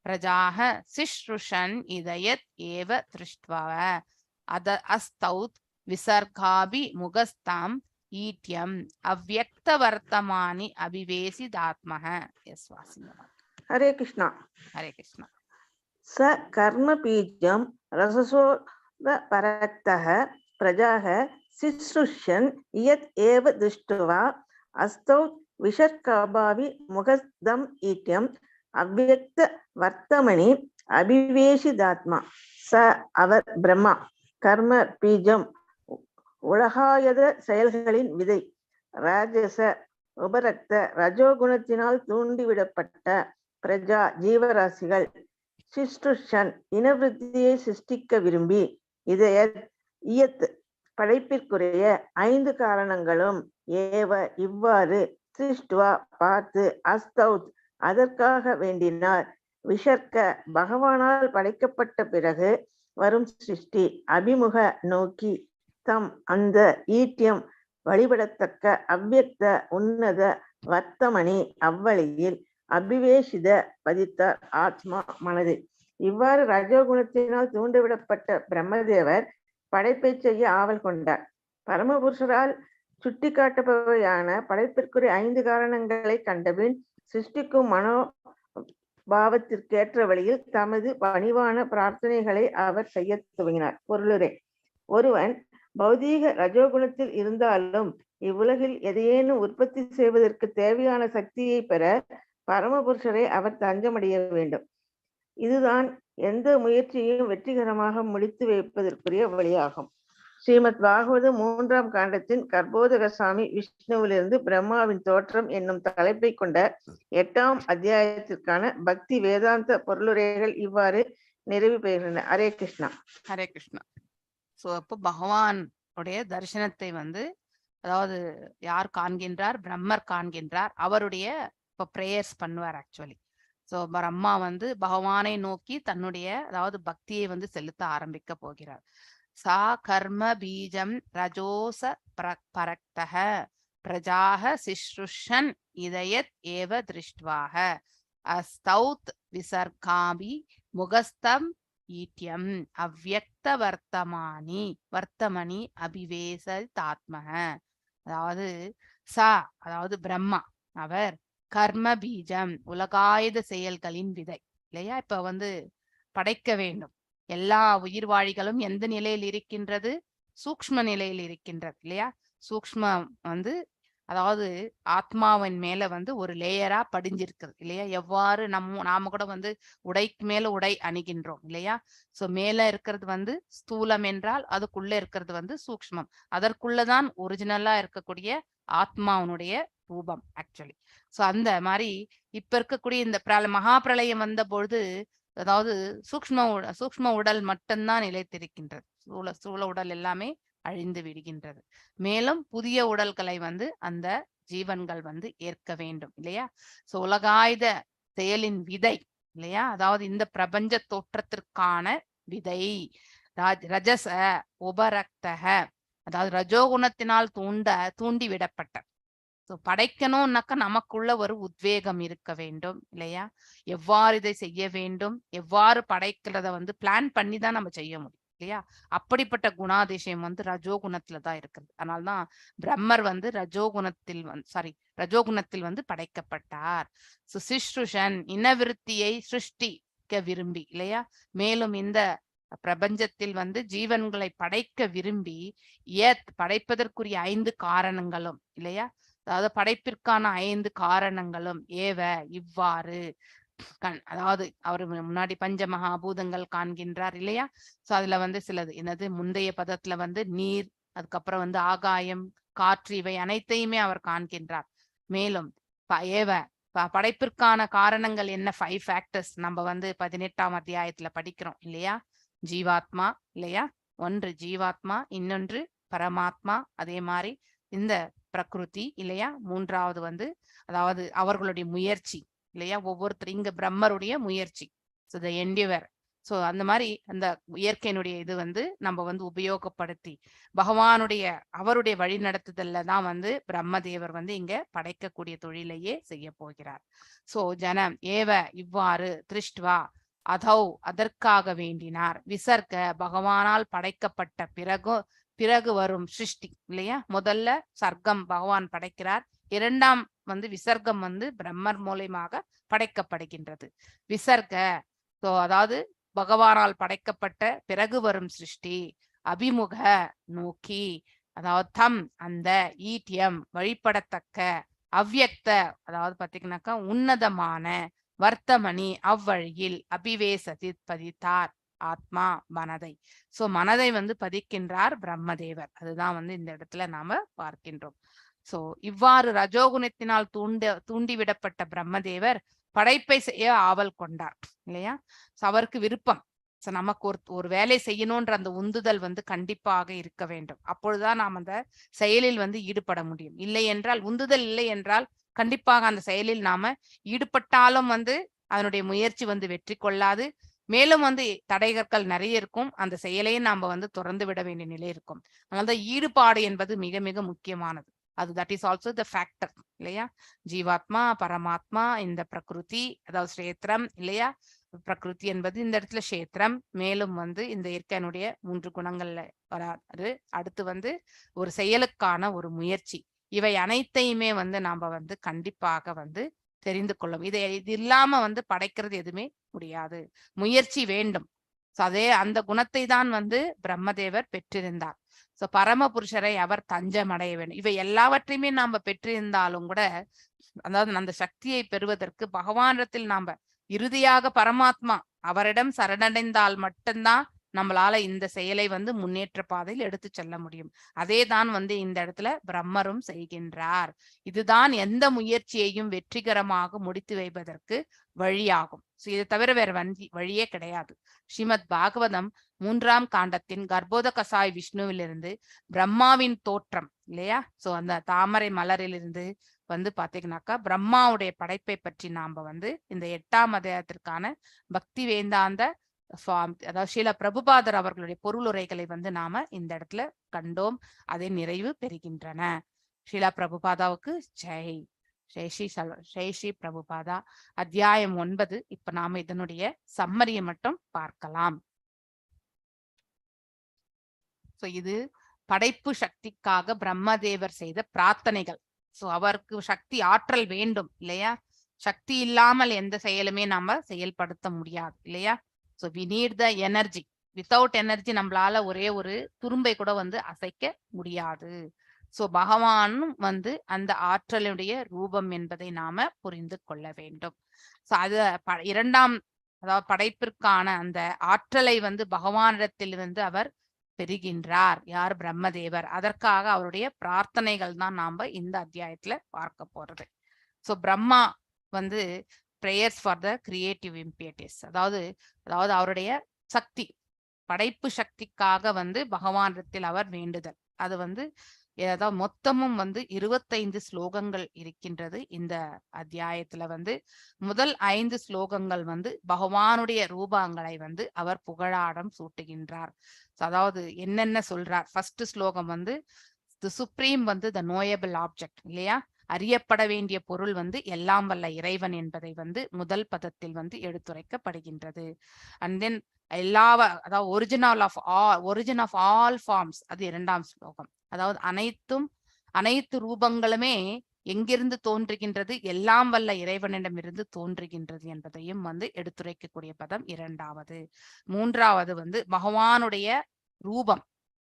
பிரஜாஹ சிஷ்ருஷன் இதயத் ஏவ திருஷ்ட்வவ அஸ்தௌத் விசர்காபி முகஸ்தாம் ஈட்யம் அவ்யக்த வர்த்தமானி அபிவேசிதாத்மஹ. எஸ், வாசிங்க. ஹரே கிருஷ்ணா. ஹரே கிருஷ்ணா. ச கர்ம பீஜம் ரசசோ பரக்தஹ பிரஜாஹ சிஸ்ருஷ்யன் இயத் ஏவ திருஷ்டுவா அஸ்தௌ விஷர்காபாவி முகஸ்தம் ஈட்யம் அவ்யக்த வர்த்தமணி அபிவேசிதாத்மா. ச அவர் பிரம்மா. கர்ம பீஜம் உலகாயத செயல்களின் விதை. ராஜச உபரக்த ரஜோகுணத்தினால் தூண்டிவிடப்பட்ட பிரஜா ஜீவராசிகள். சிஷ்டுஷன் இனவிருத்தியை சிருஷ்டிக்க விரும்பி. இயத் படைப்பிற்குரிய 5 காரணங்களும். ஏவ இவ்வாறு. சிருஷ்டுவா பார்த்து. அஸ்தௌத் அதற்காக வேண்டினார். விஷர்க்க பகவானால் படைக்கப்பட்ட பிறகு வரும் சிருஷ்டி. அபிமுக நோக்கி. தம் அந்த ஈட்டியம் வழிபடத்தக்க. அவ்யக்த உன்னத வர்த்தமணி அவ்வழியில். அபிவேசித பதித்தார் ஆத்மா மனது. இவ்வாறு ரஜோகுணத்தினால் தூண்டிவிடப்பட்ட பிரம்மதேவர் படைப்பை செய்ய ஆவல் கொண்டார். பரமபுருஷரால் சுட்டி காட்டப்பவையான படைப்பிற்குரிய 5 காரணங்களை கண்டபின் சிருஷ்டிக்கும் மனோபாவத்திற்கேற்ற வழியில் தமது பணிவான பிரார்த்தனைகளை அவர் செய்ய துவங்கினார். பொருளுரை. ஒருவன் பௌதீக ரஜோகுணத்தில் இருந்தாலும் இவ்வுலகில் எதையேனும் உற்பத்தி செய்வதற்கு தேவையான சக்தியை பெற பரமபுருஷரை அவர் தஞ்சமடைய வேண்டும். இதுதான் எந்த முயற்சியையும் வெற்றிகரமாக முடித்து வைப்பதற்குரிய வழியாகும். ஸ்ரீமத் பாகவதம் 3ஆம் காண்டத்தின் கர்ப்போதகசாமி விஷ்ணுவிலிருந்து பிரம்மாவின் தோற்றம் என்னும் தலைப்பை கொண்ட 8ஆம் அத்தியாயத்திற்கான பக்தி வேதாந்த பொருளுரைகள் இவ்வாறு நிறைவு பெறுகின்றன. ஹரே கிருஷ்ணா. ஹரே கிருஷ்ணா. அப்போ பகவான் உடைய தரிசனத்தை வந்து, அதாவது யார் காண்கின்றார்? பிரம்மர் காண்கின்றார். அவருடைய இப்போ பிரேயர்ஸ் பண்ணுவார் ஆக்சுவலி. பிரம்மா வந்து பகவானை நோக்கி தன்னுடைய அதாவது பக்தியை வந்து செலுத்த ஆரம்பிக்க போகிறார். சா கர்ம பீஜம் ரஜோச பரக்தஹ பிரஜாஹ சிஷ்ருஷன் இதயத் ஏவ திருஷ்ட்வாஹ அஸ்தௌத் விசர்காபி முகஸ்தம் ஈட்யம் அவ்யக்த வர்த்தமணி அபிவேசிதாத்மஹ. அதாவது அதாவது பிரம்மா அவர் கர்ம பீஜம் உலகாயுத செயல்களின் விதை இல்லையா. இப்ப வந்து படைக்க வேண்டும். எல்லா உயிர்வாழிகளும் எந்த நிலையில் இருக்கின்றது? சூக்ஷ்ம நிலையில் இருக்கின்றது இல்லையா. சூக்ஷ்ம வந்து அதாவது ஆத்மாவின் மேல வந்து ஒரு லேயரா படிஞ்சிருக்குது இல்லையா. எவ்வாறு நாம கூட வந்து உடைக்கு மேல உடை அணிகின்றோம் இல்லையா. மேல இருக்கிறது வந்து ஸ்தூலம் என்றால் அதுக்குள்ள இருக்கிறது வந்து சூக்ஷ்மம். அதற்குள்ளதான் ஒரிஜினலா இருக்கக்கூடிய ஆத்மாவனுடைய ரூபம் ஆக்சுவலி. அந்த மாதிரி இப்ப இருக்கக்கூடிய இந்த மகா பிரளயம் வந்த பொழுது அதாவது சூக்ஷ்ம உடல் மட்டும்தான் நிலைத்திருக்கின்றது. ஸ்தூல உடல் எல்லாமே அழிந்து விடுகின்றது. மேலும் புதிய உடல்களை வந்து அந்த ஜீவன்கள் வந்து ஏற்க வேண்டும் இல்லையா. உலகாயுத செயலின் விதை இல்லையா. அதாவது இந்த பிரபஞ்ச தோற்றத்திற்கான விதை. ரஜச உபரக்தக அதாவது ரஜோகுணத்தினால் தூண்டி விடப்பட்ட. படைக்கணும்னாக்க நமக்குள்ள ஒரு உத்வேகம் இருக்க வேண்டும் இல்லையா. எவ்வாறு இதை செய்ய வேண்டும், எவ்வாறு படைக்கிறத வந்து பிளான் பண்ணி தான் நம்ம செய்ய முடியும். இல்லையா? அப்படிப்பட்ட குணாதிசயம் வந்து ரஜோகுணத்துல தான் இருக்குது. அதனால்தான் பிரம்மர் வந்து ரஜோகுணத்தில் வந்து படைக்கப்பட்டார். சுசிஷ்ருஷன் இனவிருத்தியை சிருஷ்டிக்க விரும்பி இல்லையா? மேலும் இந்த பிரபஞ்சத்தில் வந்து ஜீவன்களை படைக்க விரும்பி படைப்பதற்குரிய 5 காரணங்களும் இல்லையா? அதாவது படைப்பிற்கான 5 காரணங்களும் இவ்வாறு அதாவது அவரு முன்னாடி பஞ்ச மகாபூதங்கள் காண்கின்றார் இல்லையா? சோ அதுல வந்து சிலது என்னது முந்தைய பதத்துல வந்து நீர், அதுக்கப்புறம் வந்து ஆகாயம், காற்று, இவை அனைத்தையுமே அவர் காண்கின்றார். மேலும் படைப்பிற்கான காரணங்கள் என்ன? 5 ஃபேக்டர்ஸ் நம்ம வந்து 18ஆம் அத்தியாயத்துல படிக்கிறோம் இல்லையா? ஜீவாத்மா இல்லையா? ஒன்று ஜீவாத்மா, இன்னொன்று பரமாத்மா, அதே மாதிரி இந்த பிரகிருதி இல்லையா? மூன்றாவது வந்து அதாவது அவர்களுடைய முயற்சி இல்லையா? ஒவ்வொருத்தர் இங்க பிரம்மருடைய முயற்சி, சோ அந்த மாதிரி அந்த இயற்கையினுடைய இது வந்து நம்ம வந்து உபயோகப்படுத்தி அவருடைய வழி நடத்துதல்ல தான் வந்து பிரம்மதேவர் வந்து இங்க படைக்கக்கூடிய தொழிலையே செய்ய போகிறார். சோ ஜனம் இவ்வாறு திருஷ்டுவா அதௌ அதற்காக வேண்டினார். விசர்க பகவானால் படைக்கப்பட்ட பிறகு வரும் சிருஷ்டி இல்லையா? முதல்ல சர்க்கம் பகவான் படைக்கிறார், இரண்டாம் வந்து விசர்க்கம் வந்து பிரம்மர் மூலமாக படைக்கப்படுகின்றது. விசர்க அதாவது பகவானால் படைக்கப்பட்ட பிறகு வரும் சிருஷ்டி. அபிமுக நோக்கி, அதாவது தம் அந்த ஈட்டியம் வழிபடத்தக்க, அவ்யக்த அதாவது பாத்தீங்கன்னாக்கா உன்னதமான, வர்த்தமணி அவ்வழியில் அபிவேசதி பதித்தார் ஆத்மா மனதை. சோ மனதை வந்து பதிக்கின்றார் பிரம்மதேவர். அதுதான் வந்து இந்த இடத்துல நாம பார்க்கின்றோம். சோ இவ்வாறு ரஜோகுணத்தினால் தூண்டிவிடப்பட்ட பிரம்மதேவர் படைப்பை செய்ய ஆவல் கொண்டார் இல்லையா? அவருக்கு விருப்பம். நமக்கு ஒரு வேலை செய்யணும்ன்ற அந்த உந்துதல் வந்து கண்டிப்பாக இருக்க வேண்டும். அப்பொழுதுதான் நாம் அந்த செயலில் வந்து ஈடுபட முடியும். இல்லை என்றால், உந்துதல் இல்லை என்றால் கண்டிப்பாக அந்த செயலில் நாம ஈடுபட்டாலும் வந்து அதனுடைய முயற்சி வந்து வெற்றி கொள்ளாது. மேலும் வந்து தடைகற்கள் நிறைய இருக்கும். அந்த செயலையும் நாம வந்து திறந்து விட வேண்டிய நிலை இருக்கும். அதனால்தான் ஈடுபாடு என்பது மிக மிக முக்கியமானது. That is also the factor இல்லையா? ஜீவாத்மா, பரமாத்மா, இந்த பிரகிருதி, அதாவது கஷேத்திரம் இல்லையா? பிரகிருதி என்பது இந்த இடத்துல கஷேத்திரம். மேலும் வந்து இந்த இயற்கையினுடைய 3 குணங்கள்ல வராது. அடுத்து வந்து ஒரு செயலுக்கான ஒரு முயற்சி. இவை அனைத்தையுமே வந்து நாம வந்து கண்டிப்பாக வந்து தெரிந்து கொள்ளும். இது இல்லாம வந்து படைக்கிறது எதுவுமே முடியாது. முயற்சி வேண்டும். அதே அந்த குணத்தை தான் வந்து பிரம்மதேவர் பெற்றிருந்தார். சோ பரமபுருஷரை அவர் தஞ்சம் அடைய வேண்டும். இவை எல்லாவற்றையுமே நாம பெற்றிருந்தாலும் கூட, அதாவது அந்த சக்தியை பெறுவதற்கு பகவானிடத்தில் நாம இறுதியாக பரமாத்மா அவரிடம் சரணடைந்தால் மட்டும்தான் நம்மளால இந்த செயலை வந்து முன்னேற்ற பாதையில் எடுத்து செல்ல முடியும். அதேதான் வந்து இந்த இடத்துல பிரம்மரும் செய்கின்றார். இதுதான் எந்த முயற்சியையும் வெற்றிகரமாக முடித்து வைப்பதற்கு வழியாகும். இதை தவிர வேற வழியே கிடையாது. ஸ்ரீமத் பாகவதம் 3ஆம் காண்டத்தின் கர்ப்போத கசாய் விஷ்ணுவிலிருந்து பிரம்மாவின் தோற்றம் இல்லையா? சோ அந்த தாமரை மலரிலிருந்து வந்து பாத்தீங்கன்னாக்கா பிரம்மாவுடைய படைப்பை பற்றி நாம வந்து இந்த 8ஆம் அத்தியாயத்திற்கான பக்தி வேதாந்த அதாவது ஸ்ரீல பிரபுபாதர் அவர்களுடைய பொருளுரைகளை வந்து நாம இந்த இடத்துல கண்டோம். அதை நிறைவு பெறுகின்றன. ஸ்ரீலா பிரபுபாதாவுக்கு ஜெய். ஜெய் ஸ்ரீ பிரபுபாதா. அத்தியாயம் 9. இப்ப நாம இதனுடைய சம்மரியை மட்டும் பார்க்கலாம். இது படைப்பு சக்திக்காக பிரம்மதேவர் செய்த பிரார்த்தனைகள். சோ அவருக்கு சக்தி ஆற்றல் வேண்டும் இல்லையா? சக்தி இல்லாமல் எந்த செயலுமே நாம செயல்படுத்த முடியாது இல்லையா? So we need the energy. Without energy நம்மளால ஒரே ஒரு துரும்பை கூட வந்து அசைக்க முடியாது. சோ பகவானும் வந்து அந்த ஆற்றலுடைய ரூபம் என்பதை நாம புரிந்து கொள்ள வேண்டும். சோ அது 2ஆம் அதாவது படைப்பிற்கான அந்த ஆற்றலை வந்து பகவானிடத்தில் வந்து அவர் பெறுகின்றார். யார்? பிரம்மதேவர். அதற்காக அவருடைய பிரார்த்தனைகள் தான் நாம இந்த அத்தியாயத்துல பார்க்க போறது. சோ பிரம்மா வந்து பிரேயர்ஸ் ஃபார் த கிரியேட்டிவ் இம்பியட்டிஸ், அதாவது அவருடைய சக்தி, படைப்பு சக்திக்காக வந்து பகவானிடத்தில் அவர் வேண்டுதல். அது வந்து ஏதாவது மொத்தமும் வந்து 25 ஸ்லோகங்கள் இருக்கின்றது. இந்த அத்தியாயத்துல வந்து முதல் 5 ஸ்லோகங்கள் வந்து பகவானுடைய ரூபங்களை வந்து அவர் புகழாடம் சூட்டுகின்றார். அதாவது என்னென்ன சொல்றார்? ஃபர்ஸ்ட் ஸ்லோகம் வந்து தி சுப்ரீம் வந்து த நோயபிள் ஆப்ஜெக்ட் இல்லையா? அறியப்பட வேண்டிய பொருள் வந்து எல்லாம் வல்ல இறைவன் என்பதை வந்து முதல் பதத்தில் வந்து எடுத்துரைக்கப்படுகின்றது. அண்ட் தென் அதாவது ஒரிஜின் ஆஃப் ஆல் ஃபார்ம்ஸ், அது 2ஆம் ஸ்லோகம். அதாவது அனைத்து ரூபங்களுமே எங்கிருந்து தோன்றுகின்றது, எல்லாம் வல்ல இறைவனிடமிருந்து தோன்றுகின்றது என்பதையும் வந்து எடுத்துரைக்கக்கூடிய பதம் 2வது. 3வது வந்து பகவானுடைய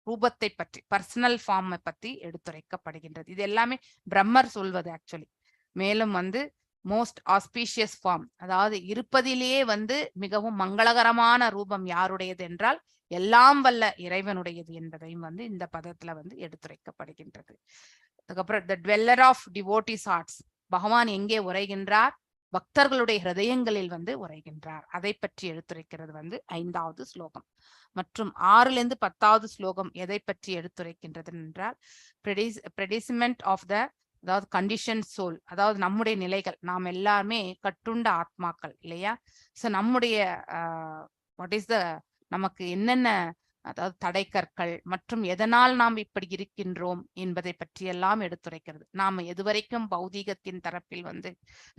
ரூபத்தை பற்றி, பர்சனல் ஃபார்மை பற்றி எடுத்துரைக்கப்படுகின்றது. இது எல்லாமே பிரம்மர் சொல்வது ஆக்சுவலி. மேலும் வந்து மோஸ்ட் ஆஸ்பீஷியஸ் ஃபார்ம், அதாவது இருப்பதிலேயே வந்து மிகவும் மங்களகரமான ரூபம் யாருடையது என்றால் எல்லாம் வல்ல இறைவனுடையது என்பதையும் வந்து இந்த பதத்துல வந்து எடுத்துரைக்கப்படுகின்றது. அதுக்கப்புறம் the dweller of devotees hearts, பகவான் எங்கே உரைகின்றார்? பக்தர்களுடைய ஹிருதயங்களில் வந்து உரைகின்றார். அதை பற்றி எடுத்துரைக்கிறது வந்து 5வது ஸ்லோகம். மற்றும் 6லிருந்து 10வது ஸ்லோகம் எதை பற்றி எடுத்துரைக்கின்றது என்றால் predicament of the, அதாவது கண்டிஷன் சோல், அதாவது நம்முடைய நிலைகள். நாம் எல்லாருமே கட்டுண்ட ஆத்மாக்கள் இல்லையா? சோ நம்முடைய நமக்கு என்னென்ன, அதாவது தடைக்கற்கள் மற்றும் எதனால் நாம் இப்படி இருக்கின்றோம் என்பதை பற்றியெல்லாம் எடுத்துரைக்கிறது. நாம் எதுவரைக்கும் பௌதீகத்தின் தரப்பில் வந்து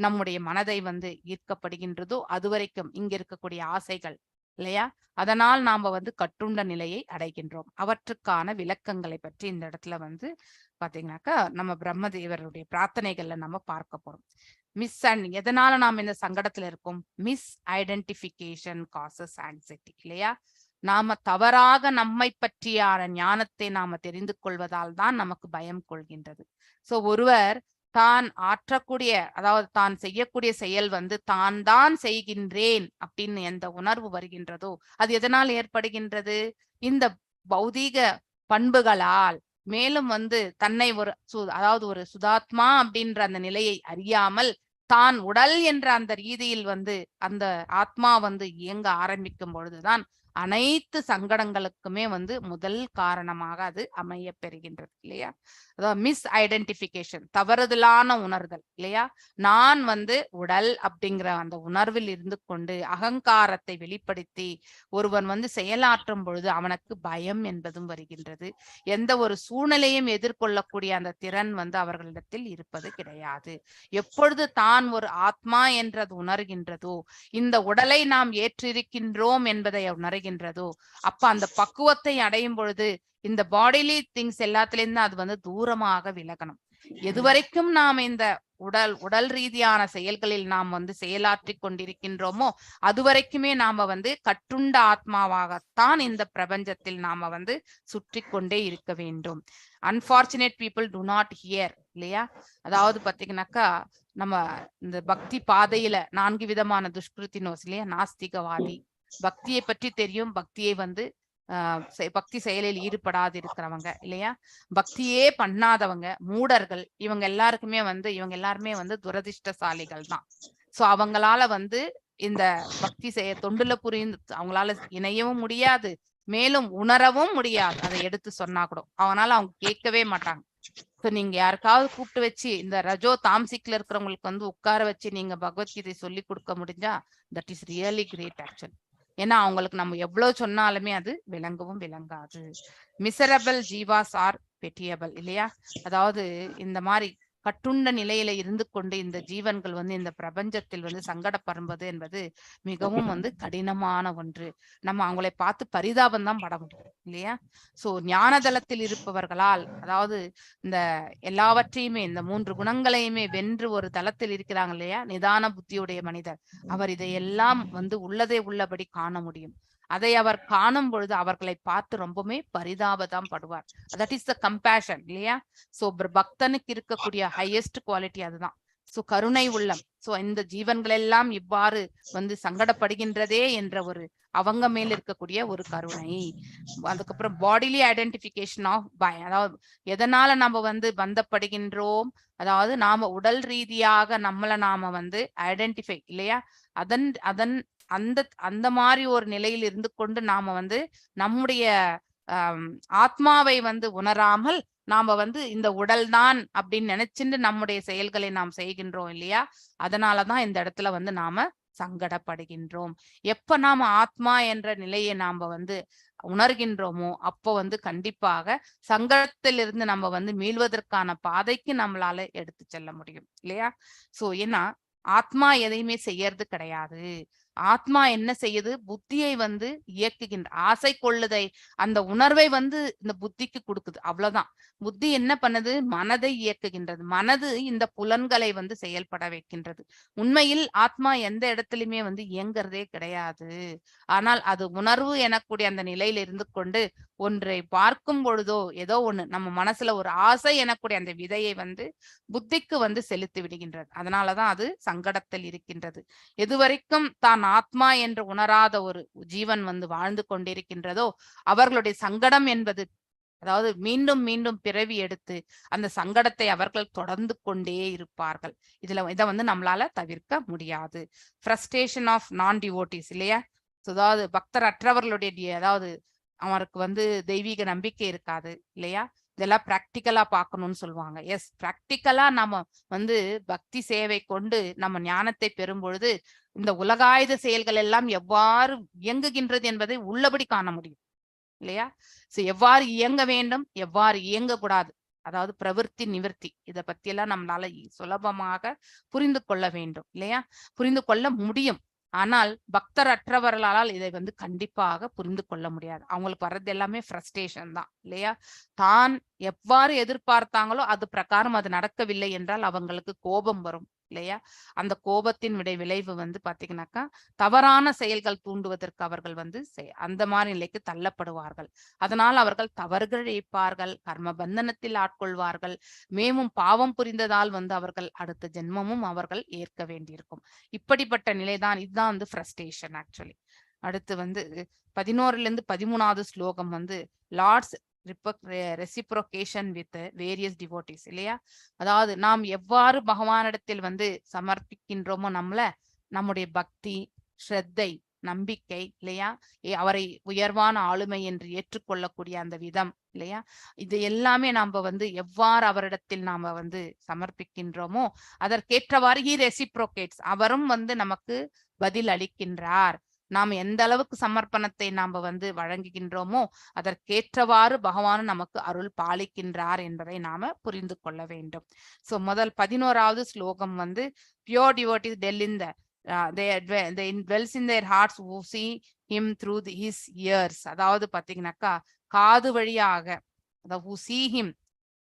நம்முடைய மனதை வந்து ஈர்க்கப்படுகின்றதோ அதுவரைக்கும் இங்க இருக்கக்கூடிய ஆசைகள் இல்லையா, அதனால் நாம வந்து கட்டுண்ட நிலையை அடைகின்றோம். அவற்றுக்கான விளக்கங்களை பற்றி இந்த இடத்துல வந்து பாத்தீங்கன்னாக்கா நம்ம பிரம்மதேவருடைய பிரார்த்தனைகள்ல நம்ம பார்க்க போறோம். எதனால நாம் இந்த சங்கடத்துல இருக்கோம்? மிஸ் ஐடென்டிபிகேஷன் காசஸ் ஆங்ஸைட்டி இல்லையா? நாம தவறாக நம்மை பற்றியான ஞானத்தை நாம தெரிந்து கொள்வதால் தான் நமக்கு பயம் கொள்கின்றது. சோ ஒருவர் தான் ஆற்றக்கூடிய, அதாவது தான் செய்யக்கூடிய செயல் வந்து தான் செய்கின்றேன் அப்படின்னு எந்த உணர்வு வருகின்றதோ அது எதனால் ஏற்படுகின்றது? இந்த பௌதீக பண்புகளால். மேலும் வந்து தன்னை அதாவது ஒரு சுதாத்மா அப்படின்ற அந்த நிலையை அறியாமல் தான் உடல் என்ற அந்த ரீதியில் வந்து அந்த ஆத்மா வந்து இயங்க ஆரம்பிக்கும் பொழுதுதான் அனைத்து சங்கடங்களுக்குமே வந்து முதல் காரணமாக அது அமைய பெறுகின்றது இல்லையா? அதாவது மிஸ் ஐடென்டிபிகேஷன், தவறுதலான உணர்தல் இல்லையா? நான் வந்து உடல் அப்படிங்கிற அந்த உணர்வில் இருந்து கொண்டு அகங்காரத்தை வெளிப்படுத்தி ஒருவன் வந்து செயலாற்றும் பொழுது அவனுக்கு பயம் என்பதும் வருகின்றது. எந்த ஒரு சூழ்நிலையும் எதிர்கொள்ளக்கூடிய அந்த திறன் வந்து அவர்களிடத்தில் இருப்பது கிடையாது. எப்பொழுது தான் ஒரு ஆத்மா என்றது உணர்கின்றதோ, இந்த உடலை நாம் ஏற்றிருக்கின்றோம் என்பதை உணர்கின்றதோ, அப்ப அந்த பக்குவத்தை அடையும் பொழுது இந்த பாடிலி திங்ஸ் எல்லாத்திலிருந்து அது வந்து தூரமாக விலகணும். எதுவரைக்கும் நாம் இந்த உடல் ரீதியான செயல்களில் நாம் வந்து செயலாற்றி கொண்டிருக்கின்றோமோ அதுவரைக்குமே நாம வந்து கட்டுண்ட ஆத்மாவாகத்தான் இந்த பிரபஞ்சத்தில் நாம வந்து சுற்றி கொண்டே இருக்க வேண்டும். Unfortunate people to not here இல்லையா? அதாவது பாத்தீங்கன்னாக்கா நம்ம இந்த பக்தி பாதையில 4 விதமான துஷ்கிருத்தினோஸ் இல்லையா? நாஸ்திகவாதி, பக்தியை பற்றி தெரியும், பக்தியை வந்து பக்தி செயலில் ஈடுபடாது இருக்கிறவங்க இல்லையா? பக்தியே பண்ணாதவங்க, மூடர்கள், இவங்க எல்லாருமே வந்து துரதிர்ஷ்டசாலிகள் தான். சோ அவங்களால வந்து இந்த பக்தி தொண்டுல புரிந்து அவங்களால இணையவும் முடியாது, மேலும் உணரவும் முடியாது. அதை எடுத்து சொன்னா கூட அவங்க கேட்கவே மாட்டாங்க. சோ நீங்க யாருக்காவது கூப்பிட்டு வச்சு இந்த ரஜோ தாம்சிக்ல இருக்கிறவங்களுக்கு வந்து உட்கார வச்சு நீங்க பகவத்கீதை சொல்லி கொடுக்க முடிஞ்சா that is really great actually. ஏன்னா அவங்களுக்கு நம்ம எவ்வளவு சொன்னாலுமே அது விளங்கவும் விளங்காது. மிசரபிள் ஜீவாஸ் ஆர் பெட்டியபிள் இல்லையா? அதாவது இந்த மாதிரி கட்டுண்ட நிலையில இருந்து கொண்டு இந்த ஜீவன்கள் வந்து இந்த பிரபஞ்சத்தில் வந்து சங்கடப்படுவது என்பது மிகவும் வந்து கடினமான ஒன்று. நம்ம அவங்களை பார்த்து பரிதாபம் தான் பட முடியும் இல்லையா? சோ ஞானதளத்தில் இருப்பவர்களால், அதாவது இந்த எல்லாவற்றையுமே இந்த 3 குணங்களையுமே வென்று ஒரு தளத்தில் இருக்கிறாங்க இல்லையா? நிதான புத்தியுடைய மனிதர், அவர் இதையெல்லாம் வந்து உள்ளதை உள்ளபடி காண முடியும். அதை அவர் காணும் பொழுது அவர்களை பார்த்து ரொம்பவுமே பரிதாபம் படுவார். தட் இஸ் த கம்பேஷன் இல்லையா? சோ பக்தனுக்கு இருக்கக்கூடிய ஹையஸ்ட் குவாலிட்டி அதுதான். சோ கருணை உள்ளம். சோ இந்த ஜீவன்கள் எல்லாம் இவ்வாறு வந்து சங்கடப்படுகின்றதே என்ற ஒரு அவங்க மேல இருக்கக்கூடிய ஒரு கருணை. அதுக்கப்புறம் பாடிலி ஐடென்டிபிகேஷன் ஆஃப் பயம், அதாவது எதனால நம்ம வந்து பந்தப்படுகின்றோம், அதாவது நாம உடல் ரீதியாக நம்மளை நாம வந்து ஐடென்டிஃபை இல்லையா? அந்த மாதிரி ஒரு நிலையில் இருந்து கொண்டு நாம வந்து நம்முடைய ஆத்மாவை வந்து உணராமல் நாம வந்து இந்த உடல் தான் அப்படின்னு நினைச்சுட்டு நம்முடைய செயல்களை நாம் செய்கின்றோம் இல்லையா? அதனாலதான் இந்த இடத்துல வந்து நாம சங்கடப்படுகின்றோம். எப்ப நாம ஆத்மா என்ற நிலையை நாம வந்து உணர்கின்றோமோ அப்போ வந்து கண்டிப்பாக சங்கடத்திலிருந்து நம்ம வந்து மீள்வதற்கான பாதைக்கு நம்மளால எடுத்து செல்ல முடியும் இல்லையா? சோ ஏன்னா ஆத்மா எதையுமே செய்யறது கிடையாது. ஆத்மா என்ன செய்யுது? புத்தியை வந்து இயக்குகின்ற ஆசை கொள்ளுதை அந்த உணர்வை வந்து இந்த புத்திக்கு கொடுக்குது, அவ்வளவுதான். புத்தி என்ன பண்ணுது? மனதை இயக்குகின்றது. மனது இந்த புலன்களை வந்து செயல்பட வைக்கின்றது. உண்மையில் ஆத்மா எந்த இடத்துலயுமே வந்து இயங்குறதே கிடையாது. ஆனால் அது உணர்வு எனக்கூடிய அந்த நிலையில இருந்து கொண்டு ஒன்றை பார்க்கும் பொழுதோ ஏதோ ஒண்ணு நம்ம மனசுல ஒரு ஆசை எனக்கூடிய அந்த விதையை வந்து புத்திக்கு வந்து செலுத்தி விடுகின்றது. அதனாலதான் அது சங்கடத்தில் இருக்கின்றது. எதுவரைக்கும் தான் ஆத்மா என்று உணராத ஒரு ஜீவன் வந்து வாழ்ந்து கொண்டிருக்கின்றதோ அவர்களுடைய சங்கடம் என்பது, அதாவது மீண்டும் மீண்டும் பிறவி எடுத்து அந்த சங்கடத்தை அவர்கள் தொடர்ந்து கொண்டே இருப்பார்கள். இதை வந்து நம்மளால தவிர்க்க முடியாது. ஃப்ரஸ்ட்ரேஷன் ஆஃப் நான் டிவோட்டிஸ் இல்லையா? அதாவது பக்தர் அற்றவர்களுடைய, அதாவது அவருக்கு வந்து தெய்வீக நம்பிக்கை இருக்காது இல்லையா? இதெல்லாம் பிராக்டிக்கலா பார்க்கணும்னு சொல்லுவாங்க. எஸ், பிராக்டிக்கலா நம்ம வந்து பக்தி சேவை கொண்டு நம்ம ஞானத்தை பெறும் பொழுது இந்த உலகாயுத செயல்கள் எல்லாம் எவ்வாறு இயங்குகின்றது என்பதை உள்ளபடி காண முடியும் இல்லையா? சோ எவ்வாறு இயங்க வேண்டும், எவ்வாறு இயங்கக்கூடாது, அதாவது பிரவிற்த்தி நிவர்த்தி, இதை பத்தி எல்லாம் நம்மளால சுலபமாக புரிந்து கொள்ள வேண்டும் இல்லையா? புரிந்து கொள்ள முடியும். ஆனால் பக்தர் அற்றவர்களால் இதை வந்து கண்டிப்பாக புரிந்து கொள்ள முடியாது. அவங்களுக்கு வர்றது எல்லாமே ஃப்ரஸ்ட்ரேஷன் தான் இல்லையா? தான் எவ்வாறு எதிர்பார்த்தாங்களோ அது பிரகாரம் அது நடக்கவில்லை என்றால் அவங்களுக்கு கோபம் வரும் இல்லையா? அந்த கோபத்தின் விளைவு வந்து பாத்தீங்கன்னாக்கா தவறான செயல்கள் தூண்டுவதற்கு அவர்கள் வந்து அந்த மாதிரி நிலைக்கு தள்ளப்படுவார்கள். அதனால் அவர்கள் தவறுகள் இழைப்பார்கள், கர்ம பந்தனத்தில் ஆட்கொள்வார்கள். மேலும் பாவம் புரிந்ததால் வந்து அவர்கள் அடுத்த ஜென்மமும் அவர்கள் ஏற்க வேண்டியிருக்கும். இப்படிப்பட்ட நிலைதான், இதுதான் வந்து ஃப்ரஸ்ட்ரேஷன் ஆக்சுவலி. அடுத்து வந்து 11 13வது ஸ்லோகம் வந்து Lord's reciprocation with various devotees இல்லையா? அதாவது நாம் எவ்வாறு பகவானிடத்தில் வந்து சமர்ப்பிக்கின்றோமோ நம்முடைய பக்தி, ஸ்ரத்தை, நம்பிக்கை இல்லையா, அவரை உயர்வான ஆளுமை என்று ஏற்றுக்கொள்ளக்கூடிய அந்த விதம் இல்லையா, இது எல்லாமே நாம வந்து எவ்வாறு அவரிடத்தில் நாம வந்து சமர்ப்பிக்கின்றோமோ அதற்கேற்றவாறு ஹி ரெசிப்ரோகேட்ஸ், அவரும் வந்து நமக்கு பதில் அளிக்கின்றார். நாம் எந்த அளவுக்கு சமர்ப்பணத்தை நாம வந்து வழங்குகின்றோமோ அதற்கேற்றவாறு பகவான் நமக்கு அருள் பாலிக்கின்றார் என்பதை நாம புரிந்து கொள்ள வேண்டும். சோ முதல் 11வது ஸ்லோகம் வந்து pure devotees dwell in the they dwells in their hearts who see him through his ears. அதாவது பாத்தீங்கன்னாக்கா காது வழியாக, அதாவது who see him,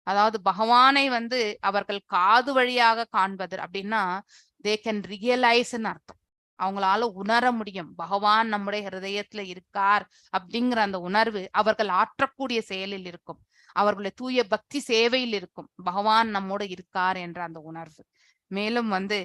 அதாவது பகவானை வந்து அவர்கள் காது வழியாக காண்பது அப்படின்னா they can realize அர்த்தம். அவங்களால உணர முடியும் பகவான் நம்முடைய ஹிருதயத்துல இருக்கார் அப்படிங்கிற அந்த உணர்வு அவர்கள் ஆற்றக்கூடிய செயலில் இருக்கும், அவர்களுடைய தூய பக்தி சேவையில் இருக்கும், பகவான் நம்மோடு இருக்கார் என்ற அந்த உணர்வு. மேலும் வந்து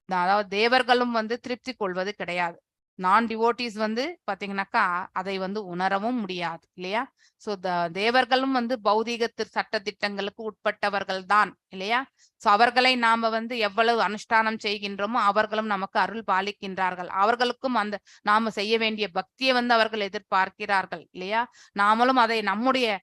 அதாவது தேவர்களும் வந்து திருப்தி கொள்வது கிடையாது. நான் டிவோட்டிஸ் வந்து பாத்தீங்கன்னாக்கா அதை வந்து உணரவும் முடியாது இல்லையா? சோ தேவர்களும் வந்து பௌதீக சட்ட திட்டங்களுக்கு உட்பட்டவர்கள் தான் இல்லையா? சோ அவர்களை நாம வந்து எவ்வளவு அனுஷ்டானம் செய்கின்றோமோ அவர்களும் நமக்கு அருள் பாலிக்கின்றார்கள். அவர்களுக்கும் அந்த நாம செய்ய வேண்டிய பக்தியை வந்து அவர்கள் எதிர்பார்க்கிறார்கள் இல்லையா? நாமளும் அதை நம்முடைய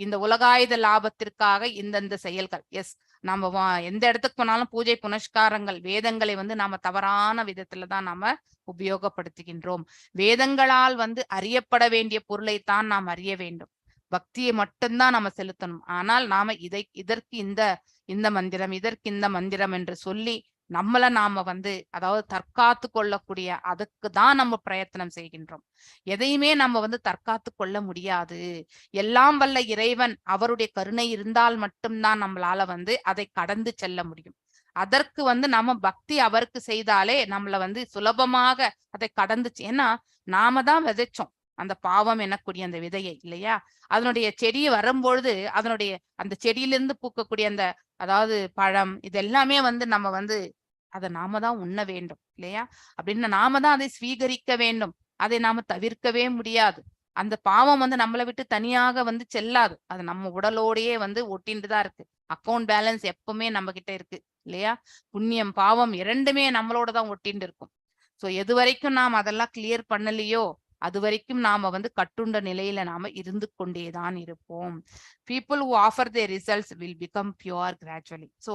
இந்த உலகாயுத லாபத்திற்காக இந்த செயல்கள், எஸ், நம்ம எந்த இடத்துக்கு போனாலும் பூஜை புனஸ்காரங்கள், வேதங்களை வந்து நாம தவறான விதத்துலதான் நாம உபயோகப்படுத்துகின்றோம். வேதங்களால் வந்து அறியப்பட வேண்டிய பொருளைத்தான் நாம் அறிய வேண்டும், பக்தியை மட்டும்தான் நாம செலுத்தணும். ஆனால் நாம இதற்கு இந்த மந்திரம், இதற்கு இந்த மந்திரம் என்று சொல்லி நம்மள நாம வந்து அதாவது தற்காத்து கொள்ளக்கூடிய அதுக்கு தான் நம்ம பிரயத்தனம் செய்கின்றோம். எதையுமே நம்ம வந்து தற்காத்து கொள்ள முடியாது. எல்லாம் வல்ல இறைவன் அவருடைய கருணை இருந்தால் மட்டும்தான் நம்மளால வந்து அதை கடந்து செல்ல முடியும். அதற்கு வந்து நம்ம பக்தி அவருக்கு செய்தாலே நம்மள வந்து சுலபமாக அதை கடந்து, ஏன்னா நாம தான் விதைச்சோம் அந்த பாவம் எனக்கூடிய அந்த விதையை இல்லையா? அதனுடைய செடியை வரும்பொழுது அதனுடைய அந்த செடியிலிருந்து பூக்கக்கூடிய அந்த அதாவது பழம் இது எல்லாமே வந்து நம்ம வந்து அதை நாம தான் உண்ண வேண்டும் இல்லையா? அப்படின்னு நாம தான் அதை ஸ்வீகரிக்க வேண்டும், அதை நாம தவிர்க்கவே முடியாது. அந்த பாவம் வந்து நம்மளை விட்டு தனியாக வந்து செல்லாது, அது நம்ம உடலோடையே வந்து ஒட்டிட்டு தான் இருக்கு. அக்கௌண்ட் பேலன்ஸ் எப்பவுமே நம்ம கிட்ட இருக்கு இல்லையா? புண்ணியம் பாவம் இரண்டுமே நம்மளோட தான் ஒட்டிட்டு இருக்கும். சோ எது வரைக்கும் நாம் அதெல்லாம் கிளியர் பண்ணலையோ அது வரைக்கும் நாம வந்து கட்டுண்ட நிலையில நாம இருந்து கொண்டேதான் இருப்போம். people who offer their results will become pure gradually. so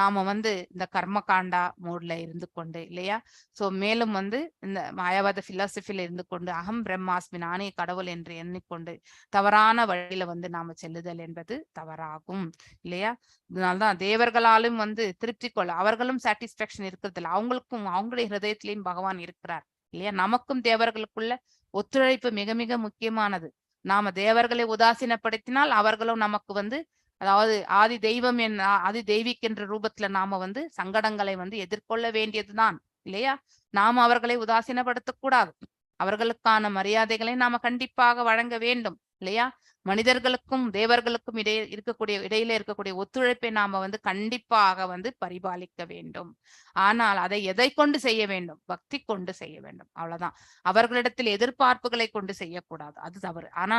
நாம வந்து இந்த கர்மகாண்டா மோட்ல இருந்து கொண்டு இல்லையா, சோ மேலும் வந்து இந்த மாயாவாத பிலாசபில இருந்து கொண்டு அகம் பிரம்மாஸ்மி நானே கடவுள் என்று எண்ணிக்கொண்டு தவறான வழியில வந்து நாம செல்லுதல் என்பது தவறாகும் இல்லையா. இதனால்தான் தேவர்களாலும் வந்து திருப்தி கொள்ள அவர்களும் சாட்டிஸ்பாக்சன் இருக்கிறது இல்லை, அவங்களுக்கும் அவங்களுடைய ஹிருதயத்திலையும் பகவான் இருக்கிறார் இல்லையா. நமக்கும் தேவர்களுக்குள்ள ஒத்துழைப்பு மிக மிக முக்கியமானது. நாம தேவர்களை உதாசீனப்படுத்தினால் அவர்களும் நமக்கு வந்து, அதாவது ஆதி தெய்வம் ஆதி தெய்வீக் என்ற ரூபத்துல நாம வந்து சங்கடங்களை வந்து எதிர்கொள்ள வேண்டியதுதான் இல்லையா. நாம அவர்களை உதாசீனப்படுத்தக் கூடாது, அவர்களுக்கான மரியாதைகளை நாம கண்டிப்பாக வழங்க வேண்டும் இல்லையா. மனிதர்களுக்கும் தேவர்களுக்கும் இடையில இருக்கக்கூடிய ஒத்துழைப்பை நாம வந்து கண்டிப்பாக வந்து பரிபாலிக்க வேண்டும். ஆனால் அதை எதை கொண்டு செய்ய வேண்டும்? பக்தி கொண்டு செய்ய வேண்டும், அவ்வளவுதான். அவர்களிடத்தில் எதிர்பார்ப்புகளை கொண்டு செய்யக்கூடாது, அது தவறு. ஆனா